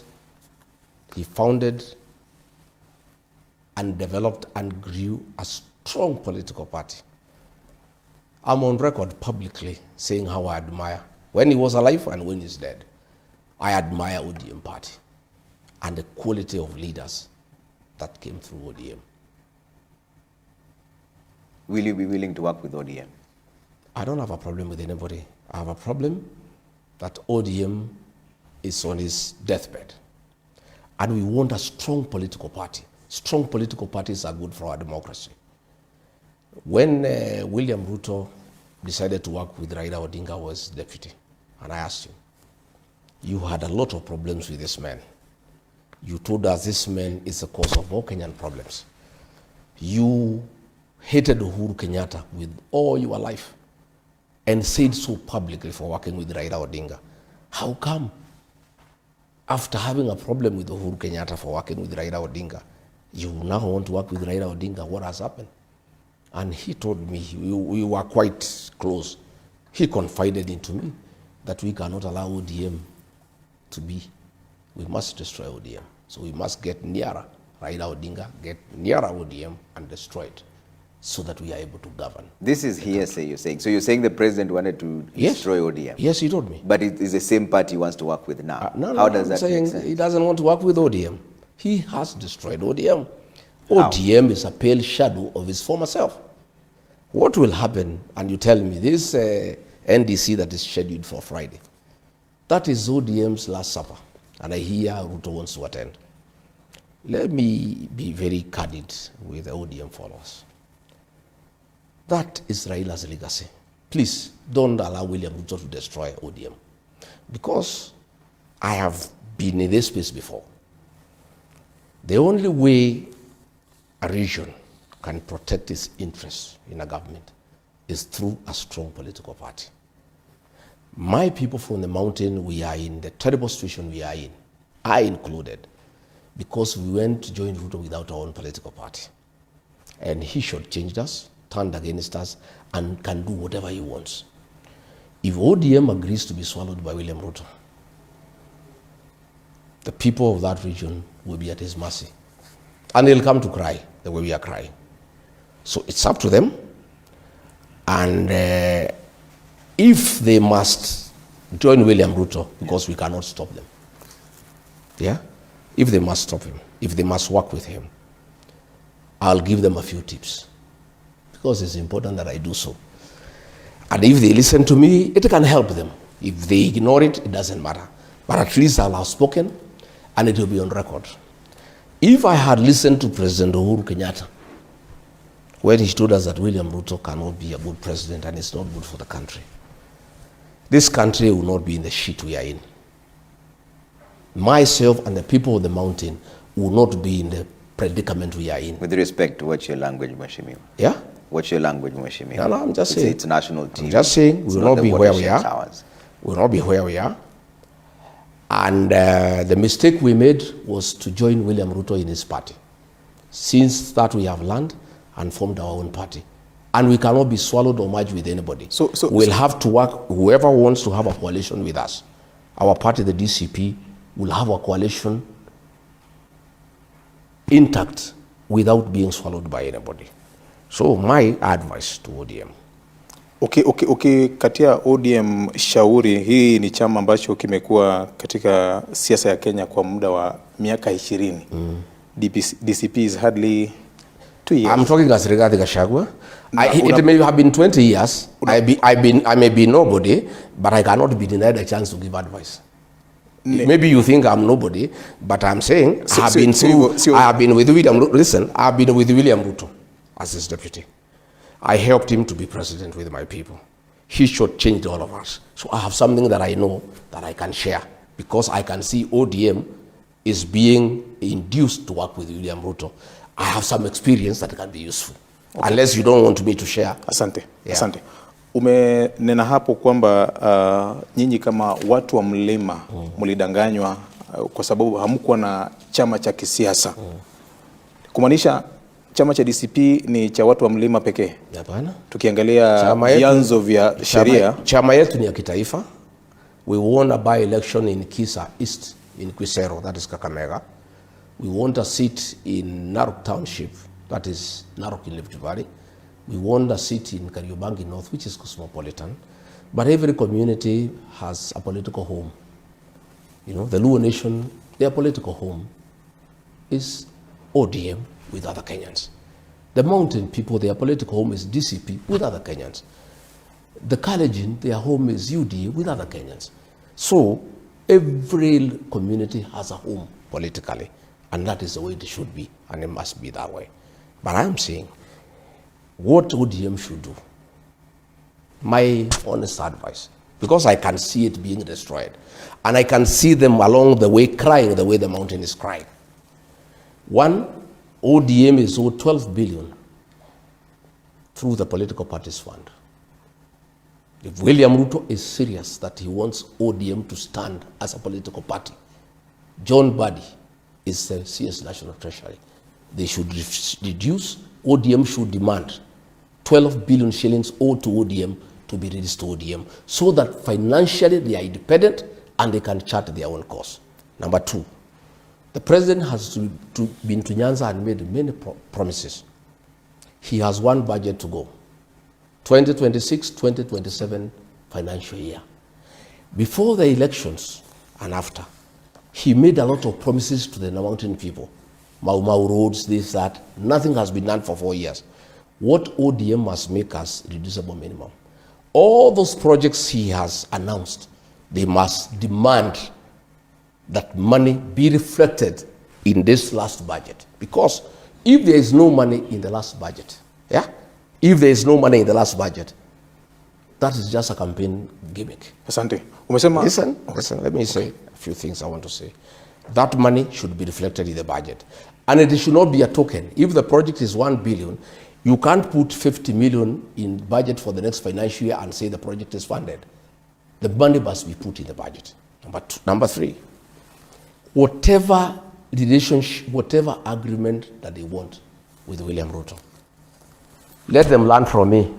and developed and grew a strong political party. I'm on record publicly saying how I admire, when he was alive and when he's dead, I admire ODM party and the quality of leaders that came through ODM. Will you be willing to work with ODM? I don't have a problem with anybody. I have a problem that ODM is on his deathbed. And we want a strong political party. Strong political parties are good for our democracy. When William Ruto decided to work with Raila Odinga was deputy, and I asked him, you had a lot of problems with this man. You told us this man is the cause of all Kenyan problems. You hated Uhuru Kenyatta with all your life and said so publicly for working with Raila Odinga. How come, after having a problem with Uhuru Kenyatta for working with Raila Odinga, you now want to work with Raila Odinga? What has happened? And he told me, we were quite close. He confided into me that we cannot allow ODM to be. We must destroy ODM. So we must get nearer Raila Odinga, get nearer ODM and destroy it so that we are able to govern. This is hearsay, you're saying. So you're saying the president wanted to destroy ODM? Yes, he told me. But it is the same party he wants to work with now. How does that make sense? He doesn't want to work with ODM. He has destroyed ODM. ODM is a pale shadow of his former self. What will happen, and you tell me, this NDC that is scheduled for Friday, that is ODM's last supper, and I hear Ruto wants to attend. Let me be very candid with the ODM followers. That is Raila's legacy. Please don't allow William Ruto to destroy ODM, because I have been in this space before. The only way a region can protect its interests in a government is through a strong political party. My people from the mountain, we are in the terrible situation we are in, I included, because we went to join Ruto without our own political party. And he shortchanged us, turned against us, and can do whatever he wants. If ODM agrees to be swallowed by William Ruto, the people of that region will be at his mercy. And they'll come to cry the way we are crying. So it's up to them. And if they must join William Ruto, because we cannot stop them. Yeah? If they must stop him, if they must work with him, I'll give them a few tips, because it's important that I do so. And if they listen to me, it can help them. If they ignore it, it doesn't matter. But at least I'll have spoken, and it will be on record. If I had listened to President Uhuru Kenyatta, when he told us that William Ruto cannot be a good president and it's not good for the country, this country will not be in the shit we are in. Myself and the people of the mountain will not be in the predicament we are in. With respect to what's your language, Mheshimiwa? Yeah? What's your language, Mheshimiwa? No, I'm just saying. It's national TV. I'm just saying we will not be where we are. We will not be where we are. And the mistake we made was to join William Ruto in his party. Since that we have learned and formed our own party. And we cannot be swallowed or merged with anybody. We'll have to work, whoever wants to have a coalition with us. Our party, the DCP, will have a coalition intact without being swallowed by anybody. So my advice to ODM. Okay, katia ODM shauri, hii ni chama ambacho kimekuwa katika siasa ya Kenya kwa muda wa miaka 20. DCP is hardly 2 years. I'm talking as Rigathi Gachagua. It may have been 20 years. I may be nobody, but I cannot be denied a chance to give advice. Maybe you think I'm nobody, but I'm saying I have been with William Ruto. Listen, I have been with William Ruto as his deputy. I helped him to be president with my people. He shortchanged all of us. So I have something that I know that I can share, because I can see ODM is being induced to work with William Ruto. I have some experience that can be useful. Okay. Unless you don't want me to share. Asante. Yeah. Asante. Umenena hapo kwamba nyinyi kama watu wa mlima mlidanganywa kwa sababu hamkuwa na chama cha kisiasa. Kumaanisha chama cha DCP ni cha watu wa mlima pekee? Hapana. Tukiangalia vyanzo vya sheria, chama yetu ni ya kitaifa. We won a by-election in Kisa East in Quisero, that is Kakamega. We won a seat in Narok Township, that is Narok in Rift Valley. We won a seat in Kariobangi North, which is cosmopolitan. But every community has a political home. You know, the Luo Nation, their political home is ODM with other Kenyans. The mountain people, their political home is DCP with other Kenyans. The Kalenjin, their home is UDA with other Kenyans. So every community has a home politically, and that is the way it should be, and it must be that way. But I'm saying, what ODM should do, my honest advice, because I can see it being destroyed, and I can see them along the way crying the way the mountain is crying. One, ODM is owed 12 billion through the political parties fund. If William Ruto is serious that he wants ODM to stand as a political party, John Buddy is the CS National Treasury. They should reduce, ODM should demand 12 billion shillings owed to ODM to be released to ODM, so that financially they are independent and they can chart their own course. Number two, The president has been to Nyanza and made many promises. He has one budget to go. 2026-2027 financial year. Before the elections and after, he made a lot of promises to the mountain people. Mau Mau roads, this, that. Nothing has been done for 4 years. What ODM must make us reducible minimum. All those projects he has announced, they must demand that money be reflected in this last budget. Because if there is no money in the last budget, if there is no money in the last budget, that is just a campaign gimmick. Asante. Listen, let me say a few things I want to say. That money should be reflected in the budget. And it should not be a token. If the project is 1 billion, you can't put 50 million in budget for the next financial year and say the project is funded. The money must be put in the budget. Number 3, whatever relationship, whatever agreement that they want with William Ruto, let them learn from me.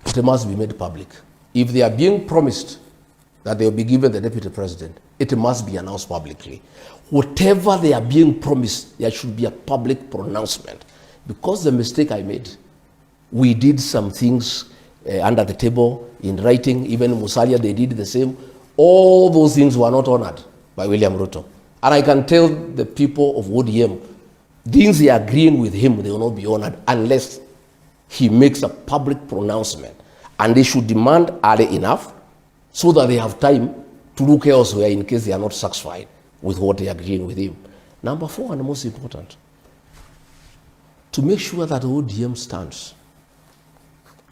It must be made public. If they are being promised that they will be given the deputy president, it must be announced publicly. Whatever they are being promised, there should be a public pronouncement. Because the mistake I made, we did some things under the table in writing. Even Musalia, they did the same. All those things were not honored by William Ruto. And I can tell the people of ODM, things they are agreeing with him, they will not be honored unless he makes a public pronouncement. And they should demand early enough so that they have time to look elsewhere in case they are not satisfied with what they are agreeing with him. Number 4, and the most important, to make sure that ODM stands.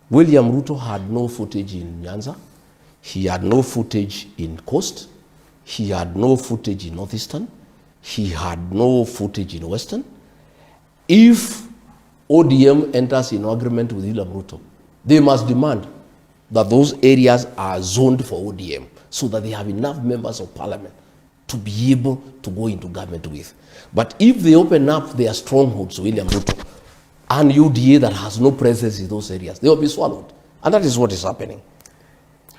William Ruto had no footage in Nyanza. He had no footage in Coast. He had no footage in Northeastern. He had no footage in Western. If ODM enters in agreement with William Ruto, they must demand that those areas are zoned for ODM so that they have enough members of parliament to be able to go into government with. But if they open up their strongholds to William Ruto and UDA that has no presence in those areas, they will be swallowed. And that is what is happening.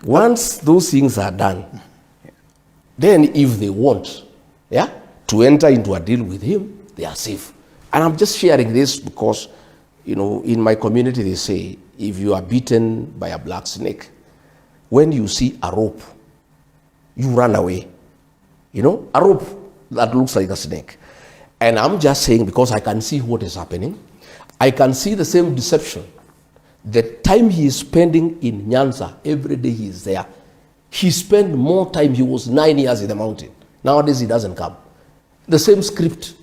Once those things are done, then if they want to enter into a deal with him, they are safe. And I'm just sharing this because, in my community they say, if you are beaten by a black snake, when you see a rope, you run away. A rope that looks like a snake. And I'm just saying, because I can see what is happening, I can see the same deception. The time he is spending in Nyanza, every day he is there, he spent more time. He was 9 years in the mountain. Nowadays he doesn't come. The same script.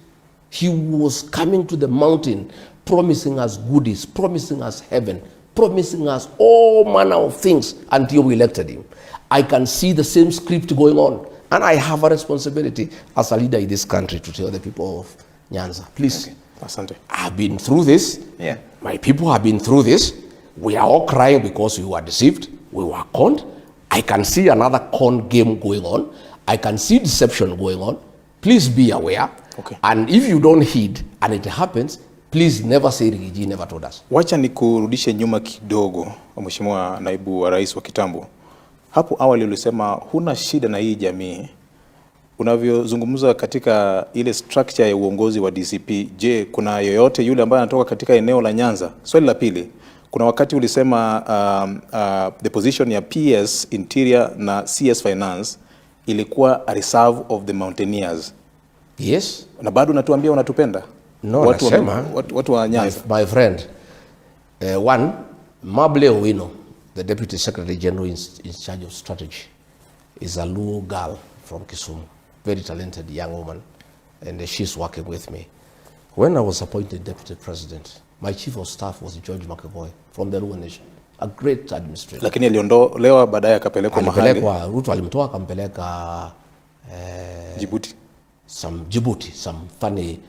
He was coming to the mountain, promising us goodies, promising us heaven, promising us all manner of things until we elected him. I can see the same script going on. And I have a responsibility as a leader in this country to tell the people of Nyanza, please, Asante. I've been through this. Yeah. My people have been through this. We are all crying because we were deceived. We were conned. I can see another con game going on. I can see deception going on. Please be aware. Okay. And if you don't heed and it happens, please never say Rigiji never told us. Wacha nikurudishe nyuma kidogo, Mheshimiwa Naibu wa Rais wa kitambo. Hapo awali ulisema huna shida na hii jamii. Unavyozungumza katika ile structure ya uongozi wa DCP, je, kuna yoyote yule ambaye anatoka katika eneo la Nyanza? Swali la pili, kuna wakati ulisema the position ya PS Interior na CS Finance ilikuwa a reserve of the mountaineers. Yes. Na bado unatuambia unatupenda? No, watu wa Nyanza. My friend, one, Mable Owino, the Deputy Secretary General in charge of strategy, is a Luo girl from Kisumu, very talented young woman, and she's working with me. When I was appointed Deputy President, my Chief of Staff was George McAvoy from the Luo Nation, a great administrator. Lakini aliondolewa baadaye akapelekwa mahali. Ruto alimtoa akampeleka Djibouti. Djibouti, some funny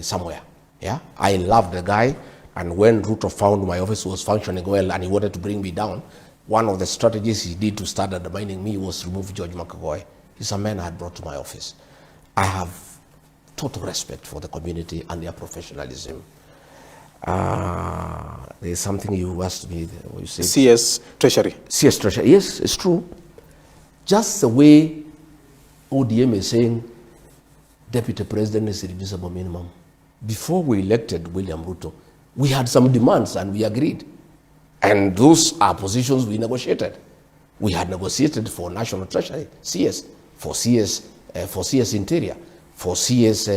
somewhere. Yeah, I loved the guy, and when Ruto found my office was functioning well and he wanted to bring me down, one of the strategies he did to start undermining me was remove George McAvoy. He's a man I had brought to my office. I have total respect for the community and their professionalism. There's something you asked me. You said CS Treasury. CS Treasury. Yes, it's true. Just the way ODM is saying, deputy president is reducible minimum. Before we elected William Ruto, we had some demands and we agreed. And those are positions we negotiated. We had negotiated for National Treasury, CS, for CS Interior, for CS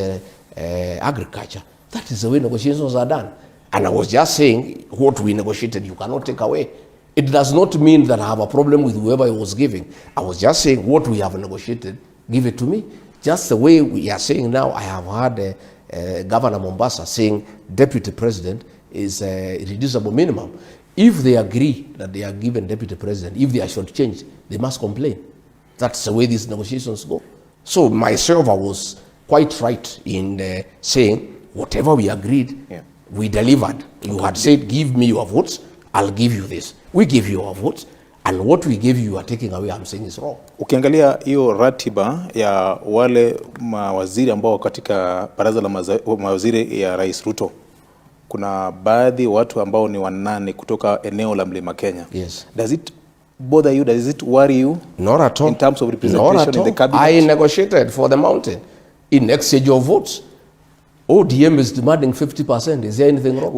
Agriculture. That is the way negotiations are done. And I was just saying, what we negotiated, you cannot take away. It does not mean that I have a problem with whoever I was giving. I was just saying, what we have negotiated, give it to me. Just the way we are saying now, I have heard Governor Mombasa saying deputy president is a reducible minimum. If they agree that they are given deputy president, if they are shortchanged, they must complain. That's the way these negotiations go. So myself, I was quite right in saying, whatever we agreed, we delivered. You had said, give me your votes, I'll give you this. We give you our votes, and what we gave you are taking away, I'm saying is wrong. Ukiangalia hiyo ratiba ya wale mawaziri ambao katika baraza la mawaziri ya Rais Ruto, kuna baadhi watu ambao ni wanane kutoka eneo la Mlima Kenya. Yes. Does it bother you? Does it worry you? Not at all. In terms of representation in the cabinet? I negotiated for the mountain in exchange of votes. ODM is demanding 50%. Is there anything wrong?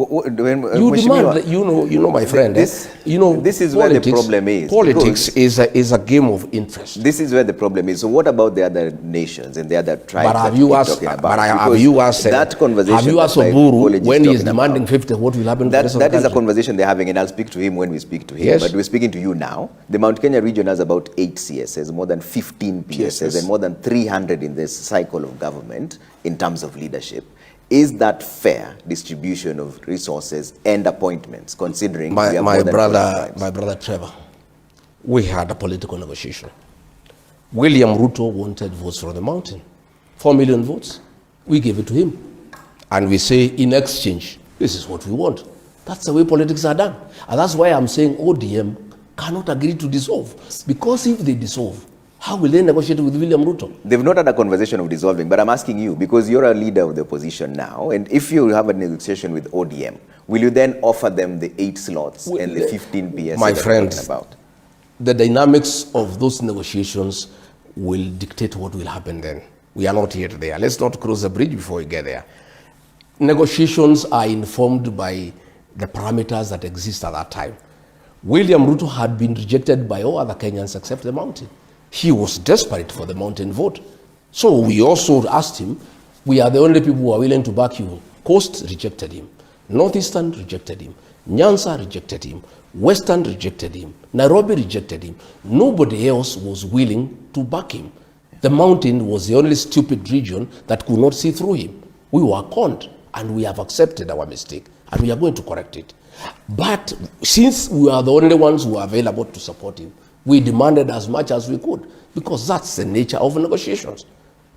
You demand, you know, my friend. This is where the problem is. Politics is a game of interest. This is where the problem is. So what about the other nations and the other tribes? But have you asked? Have you asked Uhuru when he is demanding 50? What will happen? That is a conversation they're having, and I'll speak to him when we speak to him. Yes. But we're speaking to you now. The Mount Kenya region has about 8 CSs, more than 15 PSs, and more than 300 in this cycle of government in terms of leadership. Is that fair distribution of resources and appointments, considering my brother Trevor, we had a political negotiation. William Ruto wanted votes from the mountain, 4 million votes. We gave it to him, and we say in exchange, this is what we want. That's the way politics are done, and that's why I'm saying ODM cannot agree to dissolve, because if they dissolve, how will they negotiate with William Ruto? They've not had a conversation of dissolving, but I'm asking you, because you're a leader of the opposition now, and if you have a negotiation with ODM, will you then offer them the 8 slots and the 15 PS? My friend, the dynamics of those negotiations will dictate what will happen then. We are not yet there. Let's not cross the bridge before we get there. Negotiations are informed by the parameters that exist at that time. William Ruto had been rejected by all other Kenyans except the mountain. He was desperate for the mountain vote. So we also asked him, we are the only people who are willing to back you. Coast rejected him. Northeastern rejected him. Nyanza rejected him. Western rejected him. Nairobi rejected him. Nobody else was willing to back him. The mountain was the only stupid region that could not see through him. We were conned, and we have accepted our mistake, and we are going to correct it. But since we are the only ones who are available to support him, we demanded as much as we could, because that's the nature of negotiations.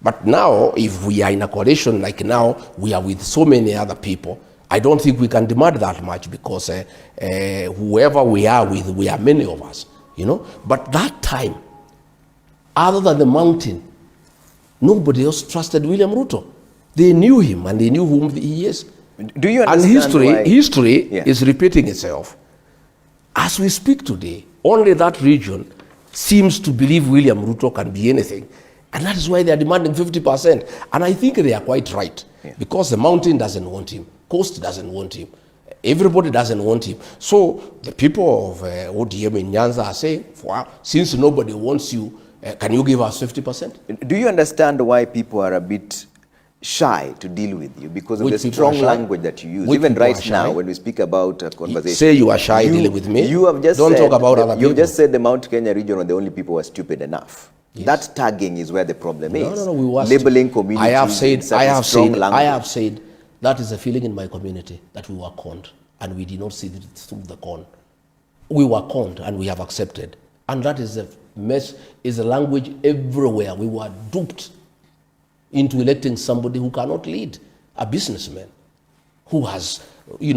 But now, if we are in a coalition like now, we are with so many other people, I don't think we can demand that much, because whoever we are with, we are many of us, you know. But that time, other than the mountain, nobody else trusted William Ruto. They knew him, and they knew whom he is. Do you understand and history is repeating itself. As we speak today, only that region seems to believe William Ruto can be anything. And that is why they are demanding 50%. And I think they are quite right. Because the mountain doesn't want him. Coast doesn't want him. Everybody doesn't want him. So the people of ODM in Nyanza are saying, wow, since nobody wants you, can you give us 50%? Do you understand why people are a bit shy to deal with you? Because of the strong language that you use. Even right now, when we speak about a conversation. Say you are shy dealing with me. You have just Don't talk about other people. You've just said the Mount Kenya region are the only people who are stupid enough. Yes. That tagging is where the problem is. No, we were labeling communities. I have said that is a feeling in my community, that we were conned, and we did not see it through the con. We were conned, and we have accepted. And that is a mess, is a language everywhere. We were duped into electing somebody who cannot lead, a businessman who has, reaped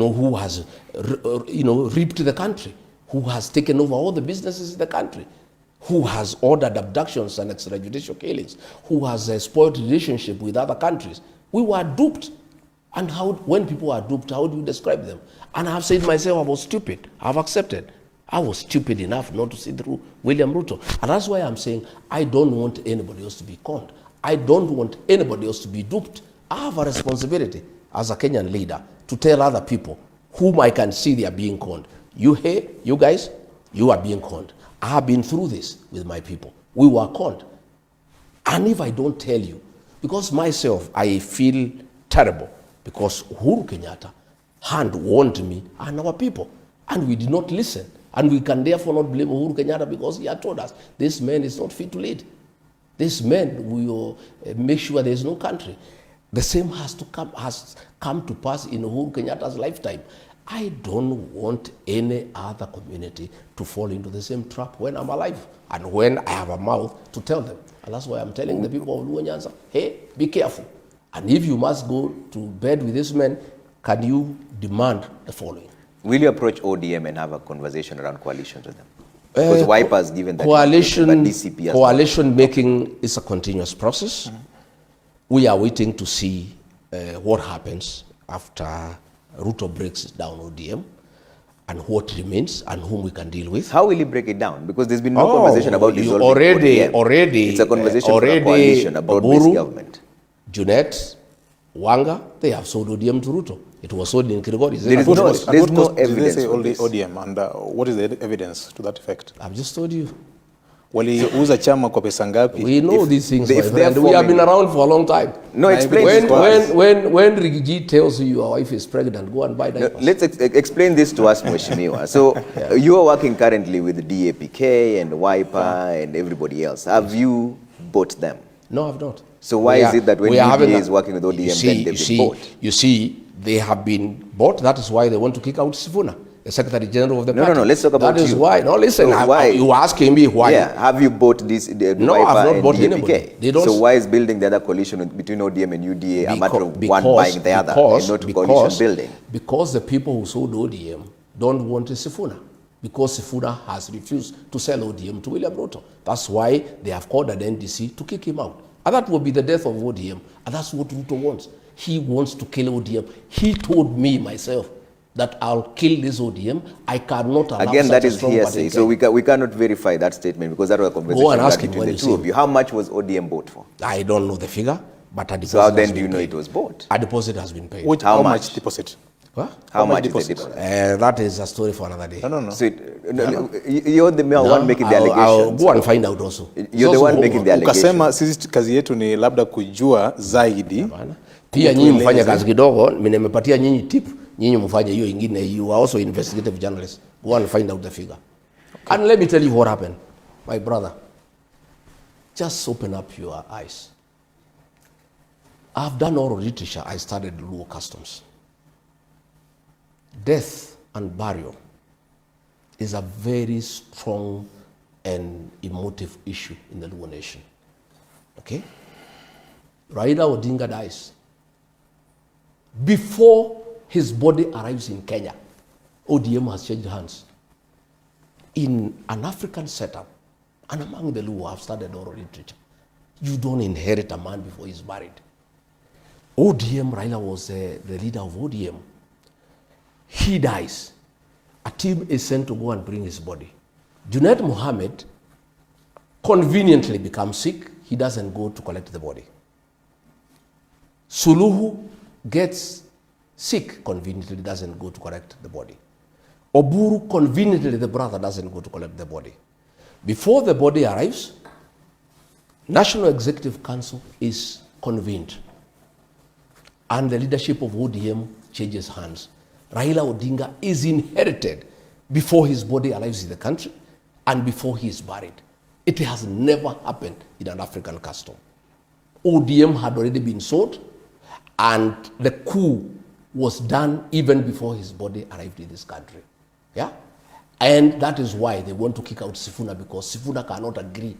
the country, who has taken over all the businesses in the country, who has ordered abductions and extrajudicial killings, who has spoiled relationship with other countries. We were duped. And when people are duped, how do you describe them? And I have said myself, I was stupid. I have accepted. I was stupid enough not to see through William Ruto. And that's why I'm saying I don't want anybody else to be conned. I don't want anybody else to be duped. I have a responsibility as a Kenyan leader to tell other people whom I can see they are being conned. You guys, you are being conned. I have been through this with my people. We were conned. And if I don't tell you, because myself, I feel terrible because Uhuru Kenyatta had warned me and our people, and we did not listen. And we can therefore not blame Uhuru Kenyatta because he had told us, this man is not fit to lead. This man will make sure there is no country. The same has come to pass in Uhuru Kenyatta's lifetime. I don't want any other community to fall into the same trap when I'm alive and when I have a mouth to tell them. And that's why I'm telling the people of Luo Nyanza, hey, be careful. And if you must go to bed with this man, can you demand the following? Will you approach ODM and have a conversation around coalitions with them? Because Wiper has given that coalition, but DCP has coalition not. Making is a continuous process. We are waiting to see what happens after Ruto breaks down ODM and what remains and whom we can deal with. How will he break it down? Because there's been no conversation about dissolving ODM. Already, it's a conversation for a coalition, a broad-based government. Junet, Wanga, they have sold ODM to Ruto. It was sold in Kirigori. There's no evidence. Did they say only ODM? And what is the evidence to that effect? I've just told you. Waliuza chama kwa pesa ngapi? We know these things, my friend. We have been around for a long time. No, explain when Rigathi tells you your wife is pregnant, go and buy diapers. Let's explain this to us, Mheshimiwa. So you are working currently with the BKK and Wiper and everybody else. Have you bought them? No, I've not. So why is it that when UDA is working with ODM, then they've been bought? You see, they have been bought. That is why they want to kick out Sifuna, the Secretary General of the party. No, let's talk about that you. That is why. No, listen, so why? You are asking me why. Yeah, have you bought this? No, I've not bought anybody. They don't. So why is building the other coalition between ODM and UDA a matter of one buying the other and not coalition building? Because the people who sold ODM don't want Sifuna. Because Sifuna has refused to sell ODM to William Ruto. That's why they have called an NDC to kick him out. And that will be the death of ODM. And that's what Ruto wants. He wants to kill ODM. He told me myself that I'll kill this ODM. I cannot allow again, that is hearsay. Party. So we cannot verify that statement because that was a conversation between the two of you. How much was ODM bought for? I don't know the figure, but a deposit. So how then do you know it was bought? A deposit has been paid. How much deposit? What? How much deposit? That is a story for another day. No. So you're the one making the allegations. I'll go and find out also. You're the one making the allegations. Ukasema sisi kazi yetu ni labda kujua zaidi. Pia nyinyi mfanye kazi kidogo, mimi nimepatia nyinyi tip, nyinyi mfanye hiyo ingine. You are also investigative journalists. Go and find out the figure. Okay. And let me tell you what happened. My brother, just open up your eyes. I've done oral literature. I studied Luo customs. Death and burial is a very strong and emotive issue in the Luo nation. Okay? Raila Odinga dies. Before his body arrives in Kenya, ODM has changed hands. In an African setup, and among the Luo, I've studied oral literature, you don't inherit a man before he's buried. ODM, Raila was the leader of ODM. He dies. A team is sent to go and bring his body. Junet Mohammed conveniently becomes sick. He doesn't go to collect the body. Suluhu gets sick, conveniently doesn't go to collect the body. Oburu, conveniently, the brother doesn't go to collect the body. Before the body arrives, National Executive Council is convened. And the leadership of ODM changes hands. Raila Odinga is inherited before his body arrives in the country and before he is buried. It has never happened in an African custom. ODM had already been sold, and the coup was done even before his body arrived in this country. Yeah? And that is why they want to kick out Sifuna, because Sifuna cannot agree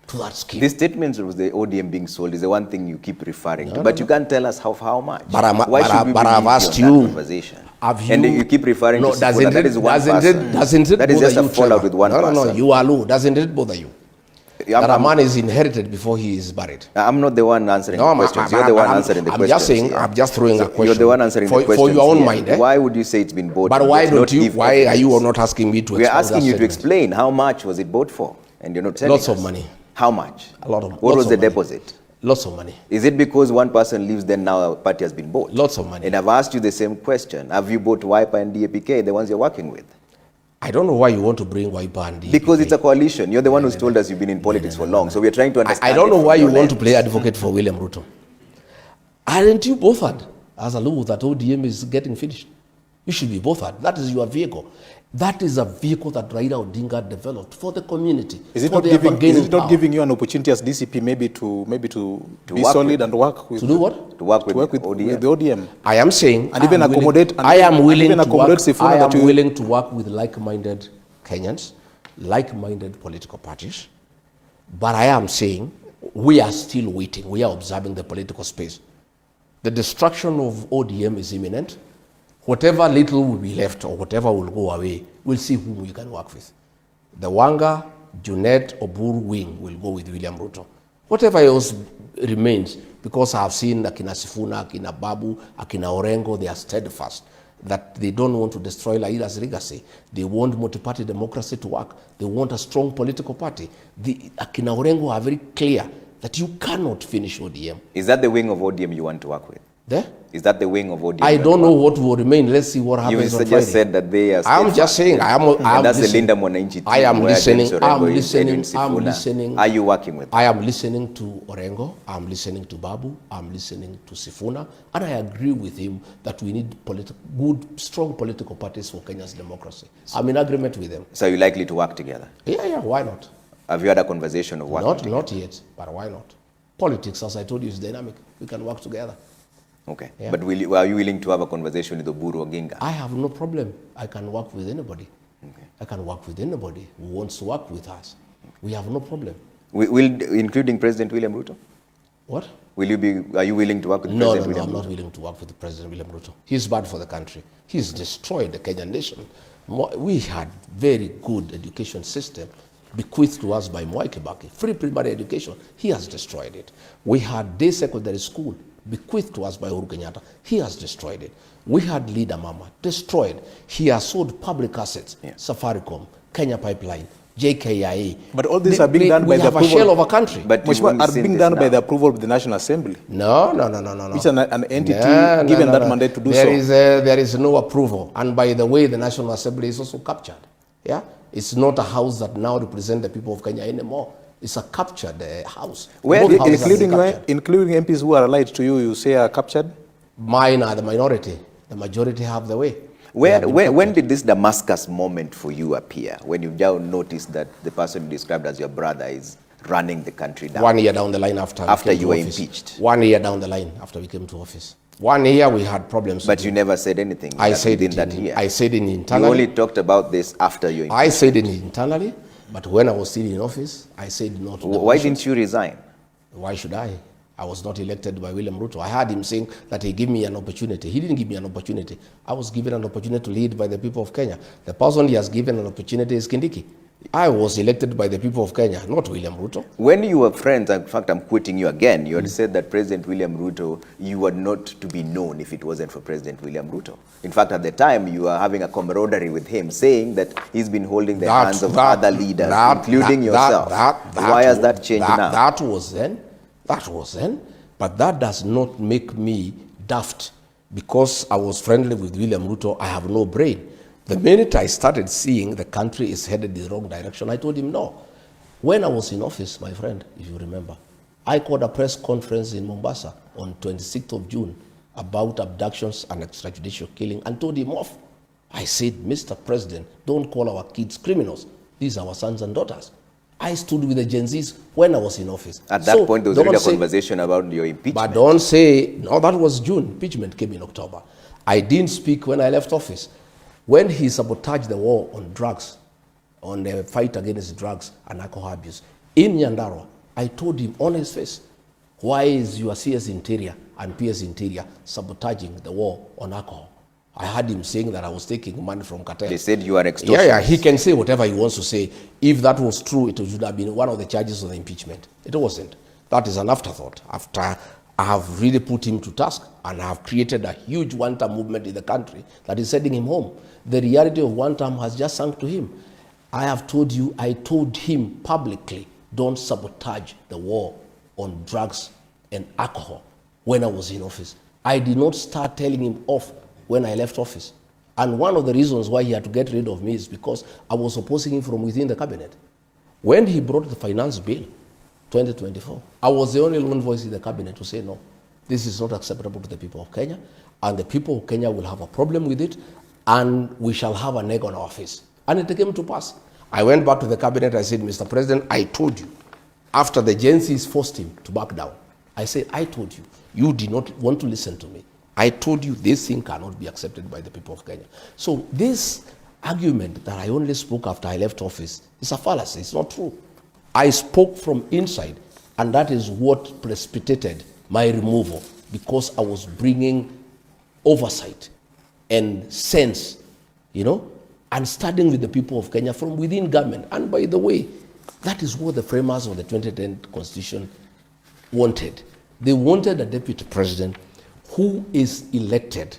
to that scheme. The statements of the ODM being sold is the one thing you keep referring to, but you can't tell us how much. Why should we believe I've asked you on that conversation? And you keep referring to Sifuna, that is one person. That is just a fallout with one person. No, you are low. Doesn't it bother you? That a man is inherited before he is buried. I'm not the one answering the questions. You're the one answering the questions. I'm just saying, I'm just throwing a question. You're the one answering the questions. For your own mind. Why would you say it's been bought? But why don't you? Why are you not asking me to explain? We're asking you to explain how much was it bought for, and you're not telling us. Lots of money. How much? A lot of money. What was the deposit? Lots of money. Is it because one person leaves, then now a party has been bought? Lots of money. And I've asked you the same question. Have you bought Wiper and DAPK, the ones you're working with? I don't know why you want to bring Wiper and DCP. Because it's a coalition. You're the one who's told us you've been in politics for long. So we're trying to understand. I don't know why you want to play advocate for William Ruto. Aren't you bothered as a law that ODM is getting finished? You should be bothered. That is your vehicle. That is a vehicle that Raila Odinga developed for the community. Is it not giving you an opportunity as DCP maybe to be solid and work with? To do what? To work with ODM. With the ODM. I am saying, and even accommodate. I am willing to work with like-minded Kenyans, like-minded political parties. But I am saying we are still waiting. We are observing the political space. The destruction of ODM is imminent. Whatever little will be left or whatever will go away, we'll see whom we can work with. The Wanga, Junet, Oburu wing will go with William Ruto. Whatever else remains, because I have seen Akina Sifuna, Akina Babu, Akina Orengo, they are steadfast that they don't want to destroy Raila's legacy. They want multi-party democracy to work. They want a strong political party. The Akina Orengo are very clear that you cannot finish ODM. Is that the wing of ODM you want to work with? There? Is that the wing of ODM? I don't know what will remain. Let's see what happens on Friday. You just said that they are. I'm just saying. That's the Linda Mwananchi team. I am listening. I'm listening. Are you working with them? I am listening to Orengo. I'm listening to Babu. I'm listening to Sifuna. And I agree with him that we need good, strong political parties for Kenya's democracy. I'm in agreement with them. So you're likely to work together? Yeah, why not? Have you had a conversation of working together? Not yet, but why not? Politics, as I told you, is dynamic. We can work together. Okay. Yeah. But are you willing to have a conversation with Uhuru Kenyatta? I have no problem. I can work with anybody. Okay. I can work with anybody who wants to work with us. We have no problem. Including President William Ruto? What? Are you willing to work with President William Ruto? No, I'm not willing to work with President William Ruto. He's bad for the country. He's destroyed the Kenyan nation. We had very good education system bequeathed to us by Mwai Kibaki. Free primary education. He has destroyed it. We had day secondary school bequeathed to us by Uhuru Kenyatta. He has destroyed it. We had Leader Mama, destroyed. He has sold public assets, Safaricom, Kenya Pipeline, JKIA. But all these are being done by the approval. We have a shell of a country. But are being done by the approval of the National Assembly. No. It's an entity given that mandate to do so. There is no approval. And by the way, the National Assembly is also captured. Yeah, it's not a house that now represents the people of Kenya anymore. It's a captured house. Including MPs who are allied to you, you say are captured? Mine are the minority. The majority have the way. When did this Damascus moment for you appear? When you now noticed that the person you described as your brother is running the country down? 1 year down the line after you were impeached? 1 year down the line after we came to office. 1 year we had problems. But you never said anything. I said it that year. I said it internally. You only talked about this after you impeached. I said it internally. But when I was still in office, I said not. Why didn't you resign? Why should I? I was not elected by William Ruto. I heard him saying that he gave me an opportunity. He didn't give me an opportunity. I was given an opportunity to lead by the people of Kenya. The person he has given an opportunity is Kindiki. I was elected by the people of Kenya, not William Ruto. When you were friends, in fact, I'm quoting you again, you had said that President William Ruto, you were not to be known if it wasn't for President William Ruto. In fact, at the time, you were having a camaraderie with him, saying that he's been holding the hands of other leaders, including yourself. Why has that changed now? That was then. But that does not make me daft. Because I was friendly with William Ruto, I have no brain. The minute I started seeing the country is headed in the wrong direction, I told him no. When I was in office, my friend, if you remember, I called a press conference in Mombasa on 26th of June about abductions and extrajudicial killing and told him off. I said, Mr. President, don't call our kids criminals. These are our sons and daughters. I stood with the Gen Zs when I was in office. At that point, there was already a conversation about your impeachment. But don't say, no, that was June. Impeachment came in October. I didn't speak when I left office. When he sabotaged the war on drugs, on the fight against drugs and alcohol abuse, in Nyandarua, I told him on his face, why is your CS Interior and PS Interior sabotaging the war on alcohol? I heard him saying that I was taking money from cartel. They said you are extortionist. Yeah, he can say whatever he wants to say. If that was true, it should have been one of the charges of the impeachment. It wasn't. That is an afterthought. After I have really put him to task and I have created a huge Wantam movement in the country that is sending him home. The reality of Wantam has just sunk to him. I have told you, I told him publicly, don't sabotage the war on drugs and alcohol when I was in office. I did not start telling him off when I left office. And one of the reasons why he had to get rid of me is because I was opposing him from within the cabinet. When he brought the finance bill, 2024, I was the only one voice in the cabinet to say, no, this is not acceptable to the people of Kenya, and the people of Kenya will have a problem with it, and we shall have an egg on our face. And it came to pass. I went back to the cabinet, I said, Mr. President, I told you, after the Gen Zs forced him to back down, I said, I told you, you did not want to listen to me. I told you this thing cannot be accepted by the people of Kenya. So this argument that I only spoke after I left office is a fallacy, it's not true. I spoke from inside, and that is what precipitated my removal, because I was bringing oversight and sense, and starting with the people of Kenya from within government. And by the way, that is what the framers of the 2010 Constitution wanted. They wanted a deputy president who is elected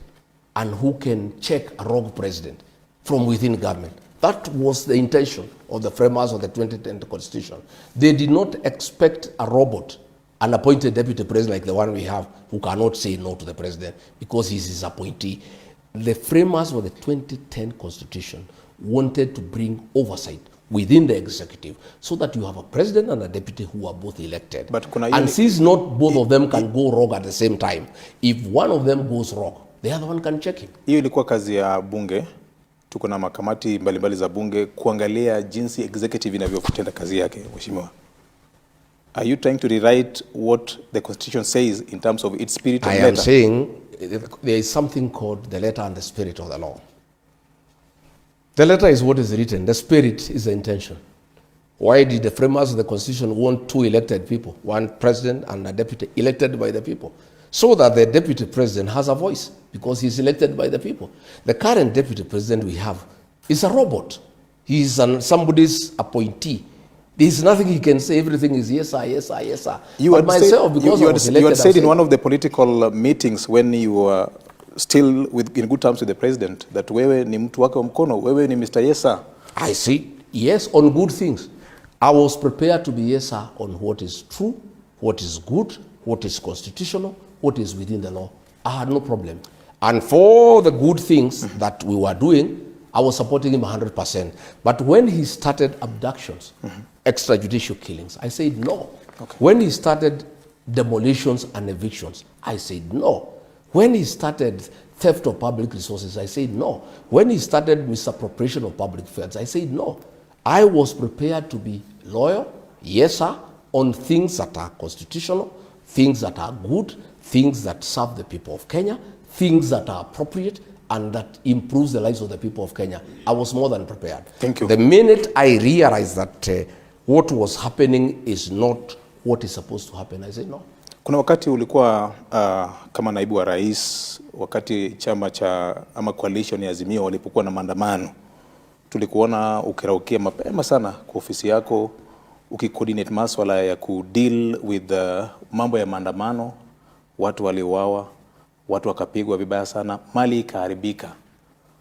and who can check a rogue president from within government. That was the intention of the framers of the 2010 Constitution. They did not expect a robot, an appointed deputy president like the one we have, who cannot say no to the president because he's his appointee. The framers of the 2010 Constitution wanted to bring oversight within the executive so that you have a president and a deputy who are both elected. And since not both of them can go wrong at the same time, if one of them goes wrong, the other one can check him. Hiyo ilikuwa kazi ya bunge. Tuko na makamati mbalimbali za bunge kuangalia jinsi executive inavyotenda kazi yake, mheshimiwa. Are you trying to rewrite what the Constitution says in terms of its spirit and letter? I am saying there is something called the letter and the spirit of the law. The letter is what is written. The spirit is the intention. Why did the framers of the Constitution want two elected people, one president and a deputy elected by the people? So that the deputy president has a voice because he's elected by the people. The current deputy president we have is a robot. He is somebody's appointee. There is nothing he can say. Everything is yes sir, yes sir, yes sir. You had said in one of the political meetings when you were still in good terms with the president that wewe ni mtu wake wa mkono, wewe ni Mr. Yes sir. I say yes on good things. I was prepared to be yes sir on what is true, what is good, what is constitutional, what is within the law. I had no problem. And for the good things that we were doing, I was supporting him 100%. But when he started abductions, extrajudicial killings, I said no. Okay. When he started demolitions and evictions, I said no. When he started theft of public resources, I said no. When he started misappropriation of public funds, I said no. I was prepared to be loyal, yes sir, on things that are constitutional, things that are good, things that serve the people of Kenya, things that are appropriate, and that improves the lives of the people of Kenya. I was more than prepared. Thank you. The minute I realized that what was happening is not what is supposed to happen, I said no. Kuna wakati ulikuwa kama naibu wa rais, wakati chama cha ama coalition ya Azimio walipokuwa na maandamano, tulikuona ukiraukia mapema sana kwa ofisi yako, ukicoordinate masuala ya kudeal with mambo ya maandamano, watu waliuawa, watu wakapigwa vibaya sana, mali ikaharibika.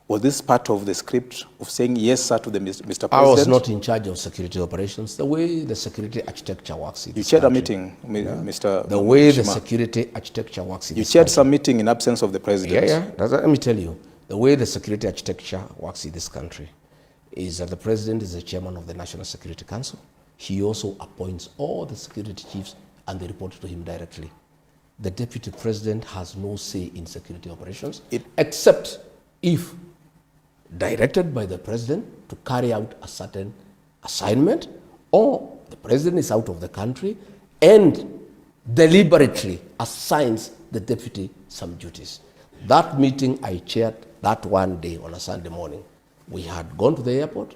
Was this part of the script of saying yes sir to the Mr. President? I was not in charge of security operations. The way the security architecture works in You chaired country, a meeting, Mr. The way the security architecture works in You chaired some meeting in absence of the president. Yeah. Let me tell you, the way the security architecture works in this country is that the president is the chairman of the National Security Council. He also appoints all the security chiefs and they report to him directly. The deputy president has no say in security operations, except if directed by the president to carry out a certain assignment, or the president is out of the country and deliberately assigns the deputy some duties. That meeting I chaired that one day on a Sunday morning. We had gone to the airport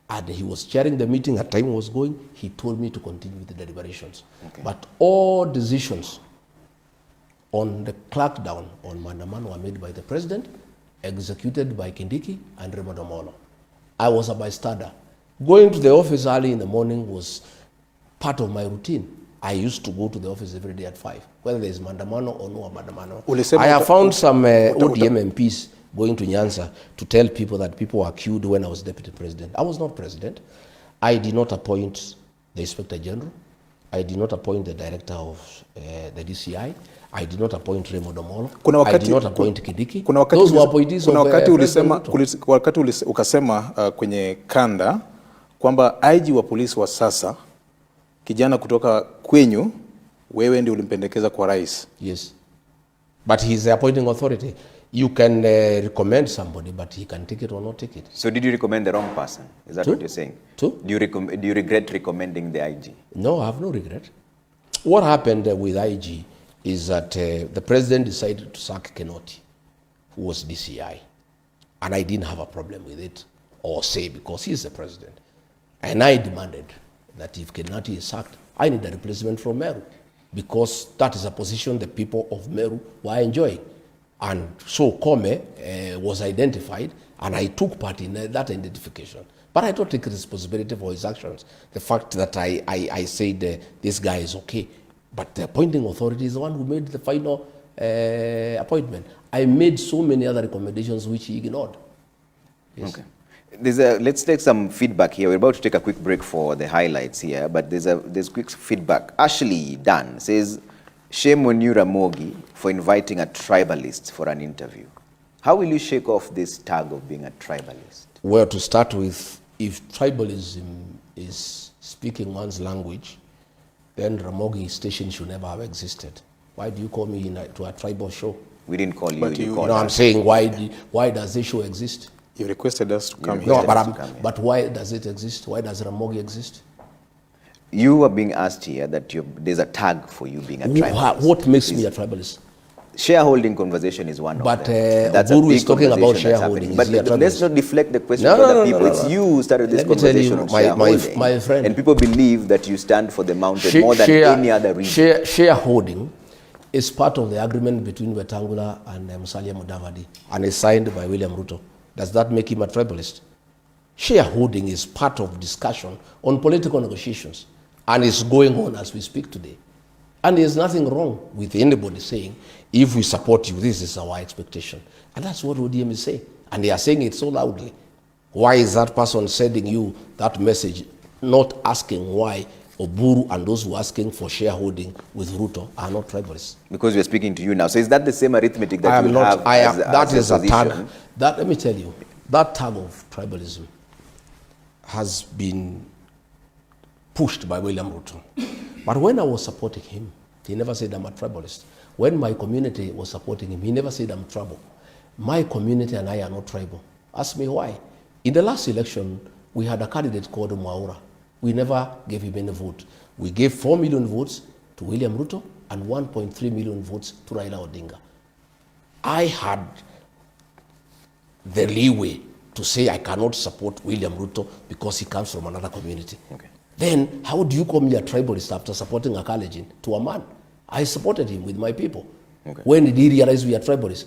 and he was chairing the meeting. At time was going, he told me to continue with the deliberations. Okay. But all decisions on the crackdown on maandamano were made by the president, executed by Kindiki and Ramogi. I was a bystander. Going to the office early in the morning was part of my routine. I used to go to the office every day at 5, whether there is maandamano or no maandamano. I have found some ODM MPs going to Nyanza to tell people that people were killed when I was deputy president. I was not president. I did not appoint the inspector general. I did not appoint the director of the DCI. I did not appoint Raymond Omolo. I did not appoint Kindiki. Those were appointees of wakati ukasema kwenye kanda kwamba IG wa polisi wa sasa kijana kutoka kwenyu wewe ndio ulimpendekeza kwa rais. Yes. But he is the appointing authority. You can recommend somebody, but he can take it or not take it. So did you recommend the wrong person? Is that what you're saying? Do you regret recommending the IG? No, I have no regret. What happened with IG is that the president decided to sack Kinoti, who was DCI. And I didn't have a problem with it, or say, because he's the president. And I demanded that if Kinoti is sacked, I need a replacement from Meru, because that is a position the people of Meru were enjoying. And so Kome was identified, and I took part in that identification. But I don't take responsibility for his actions. The fact that I said this guy is okay, but the appointing authority is the one who made the final appointment. I made so many other recommendations which he ignored. Yes. Okay. Let's take some feedback here. We're about to take a quick break for the highlights here, but there's quick feedback. Ashley Dan says, shame on you, Ramogi, for inviting a tribalist for an interview. How will you shake off this tag of being a tribalist? Well, to start with, if tribalism is speaking one's language, then Ramogi station should never have existed. Why do you call me to a tribal show? We didn't call you. But you know, I'm saying, why does this show exist? You requested us to come here. No, but why does it exist? Why does Ramogi exist? You are being asked here that there's a tag for you being a tribalist. What makes me a tribalist? Shareholding conversation is one but, of them. That's Guru is talking about shareholding. But let's not deflect the question to other people. It's you who started this conversation on shareholding. My friend. And people believe that you stand for the mountain more than any other reason. Shareholding is part of the agreement between Wetangula and Musalia Mudavadi, and is signed by William Ruto. Does that make him a tribalist? Shareholding is part of discussion on political negotiations, and is going on as we speak today. And there's nothing wrong with anybody saying, if we support you, this is our expectation. And that's what ODM is saying. And they are saying it so loudly. Why is that person sending you that message, not asking why Oburu and those who are asking for shareholding with Ruto are not tribalists? Because we're speaking to you now. So is that the same arithmetic that you have that is a tag. Let me tell you, that tag of tribalism has been pushed by William Ruto. But when I was supporting him, he never said I'm a tribalist. When my community was supporting him, he never said I'm tribal. My community and I are not tribal. Ask me why. In the last election, we had a candidate called Manyora. We never gave him any vote. We gave 4 million votes to William Ruto and 1.3 million votes to Raila Odinga. I had the leeway to say I cannot support William Ruto because he comes from another community. Okay. Then how do you call me a tribalist after supporting a Kalenjin to a man? I supported him with my people. Okay. When did he realize we are tribalists?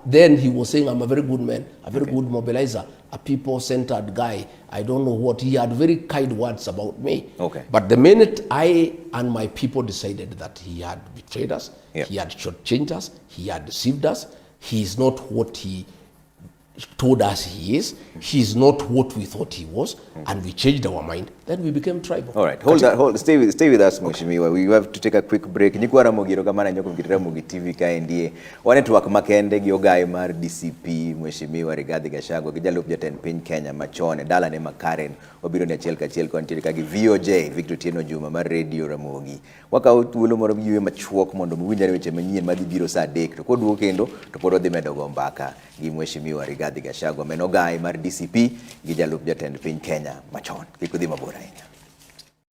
Then he was saying I'm a very good man, a very good mobilizer, a people-centered guy. I don't know what. He had very kind words about me. Okay. But the minute I and my people decided that he had betrayed us, he had shortchanged us, he had deceived us, he is not what he told us he is, he's not what we thought he was, and we changed our mind, then we became tribal. All right, stay with us, Mheshimiwa. We have to take a quick break. Nikwa Ramogi kama nanyo kumkitira Ramogi TV kaendie. Wane tuwak makende gyogai mar DCP Mheshimiwa Rigathi Gachagua kijalup jaten piny Kenya machone dala ne makaren obiro ni achiel kachiel kontiere kagi VOJ Victor Tieno Juma mar Radio Ramogi. Waka thuolo moro yue machuok mondo muwinjare weche manyien madhi biro saa 3 to koduogo kendo to pod odhi medo go mbaka gi Mheshimiwa Rigathi Gachagua menogai mar DCP gi jalup jatend piny Kenya machon. Kik udhi mabor ahinya.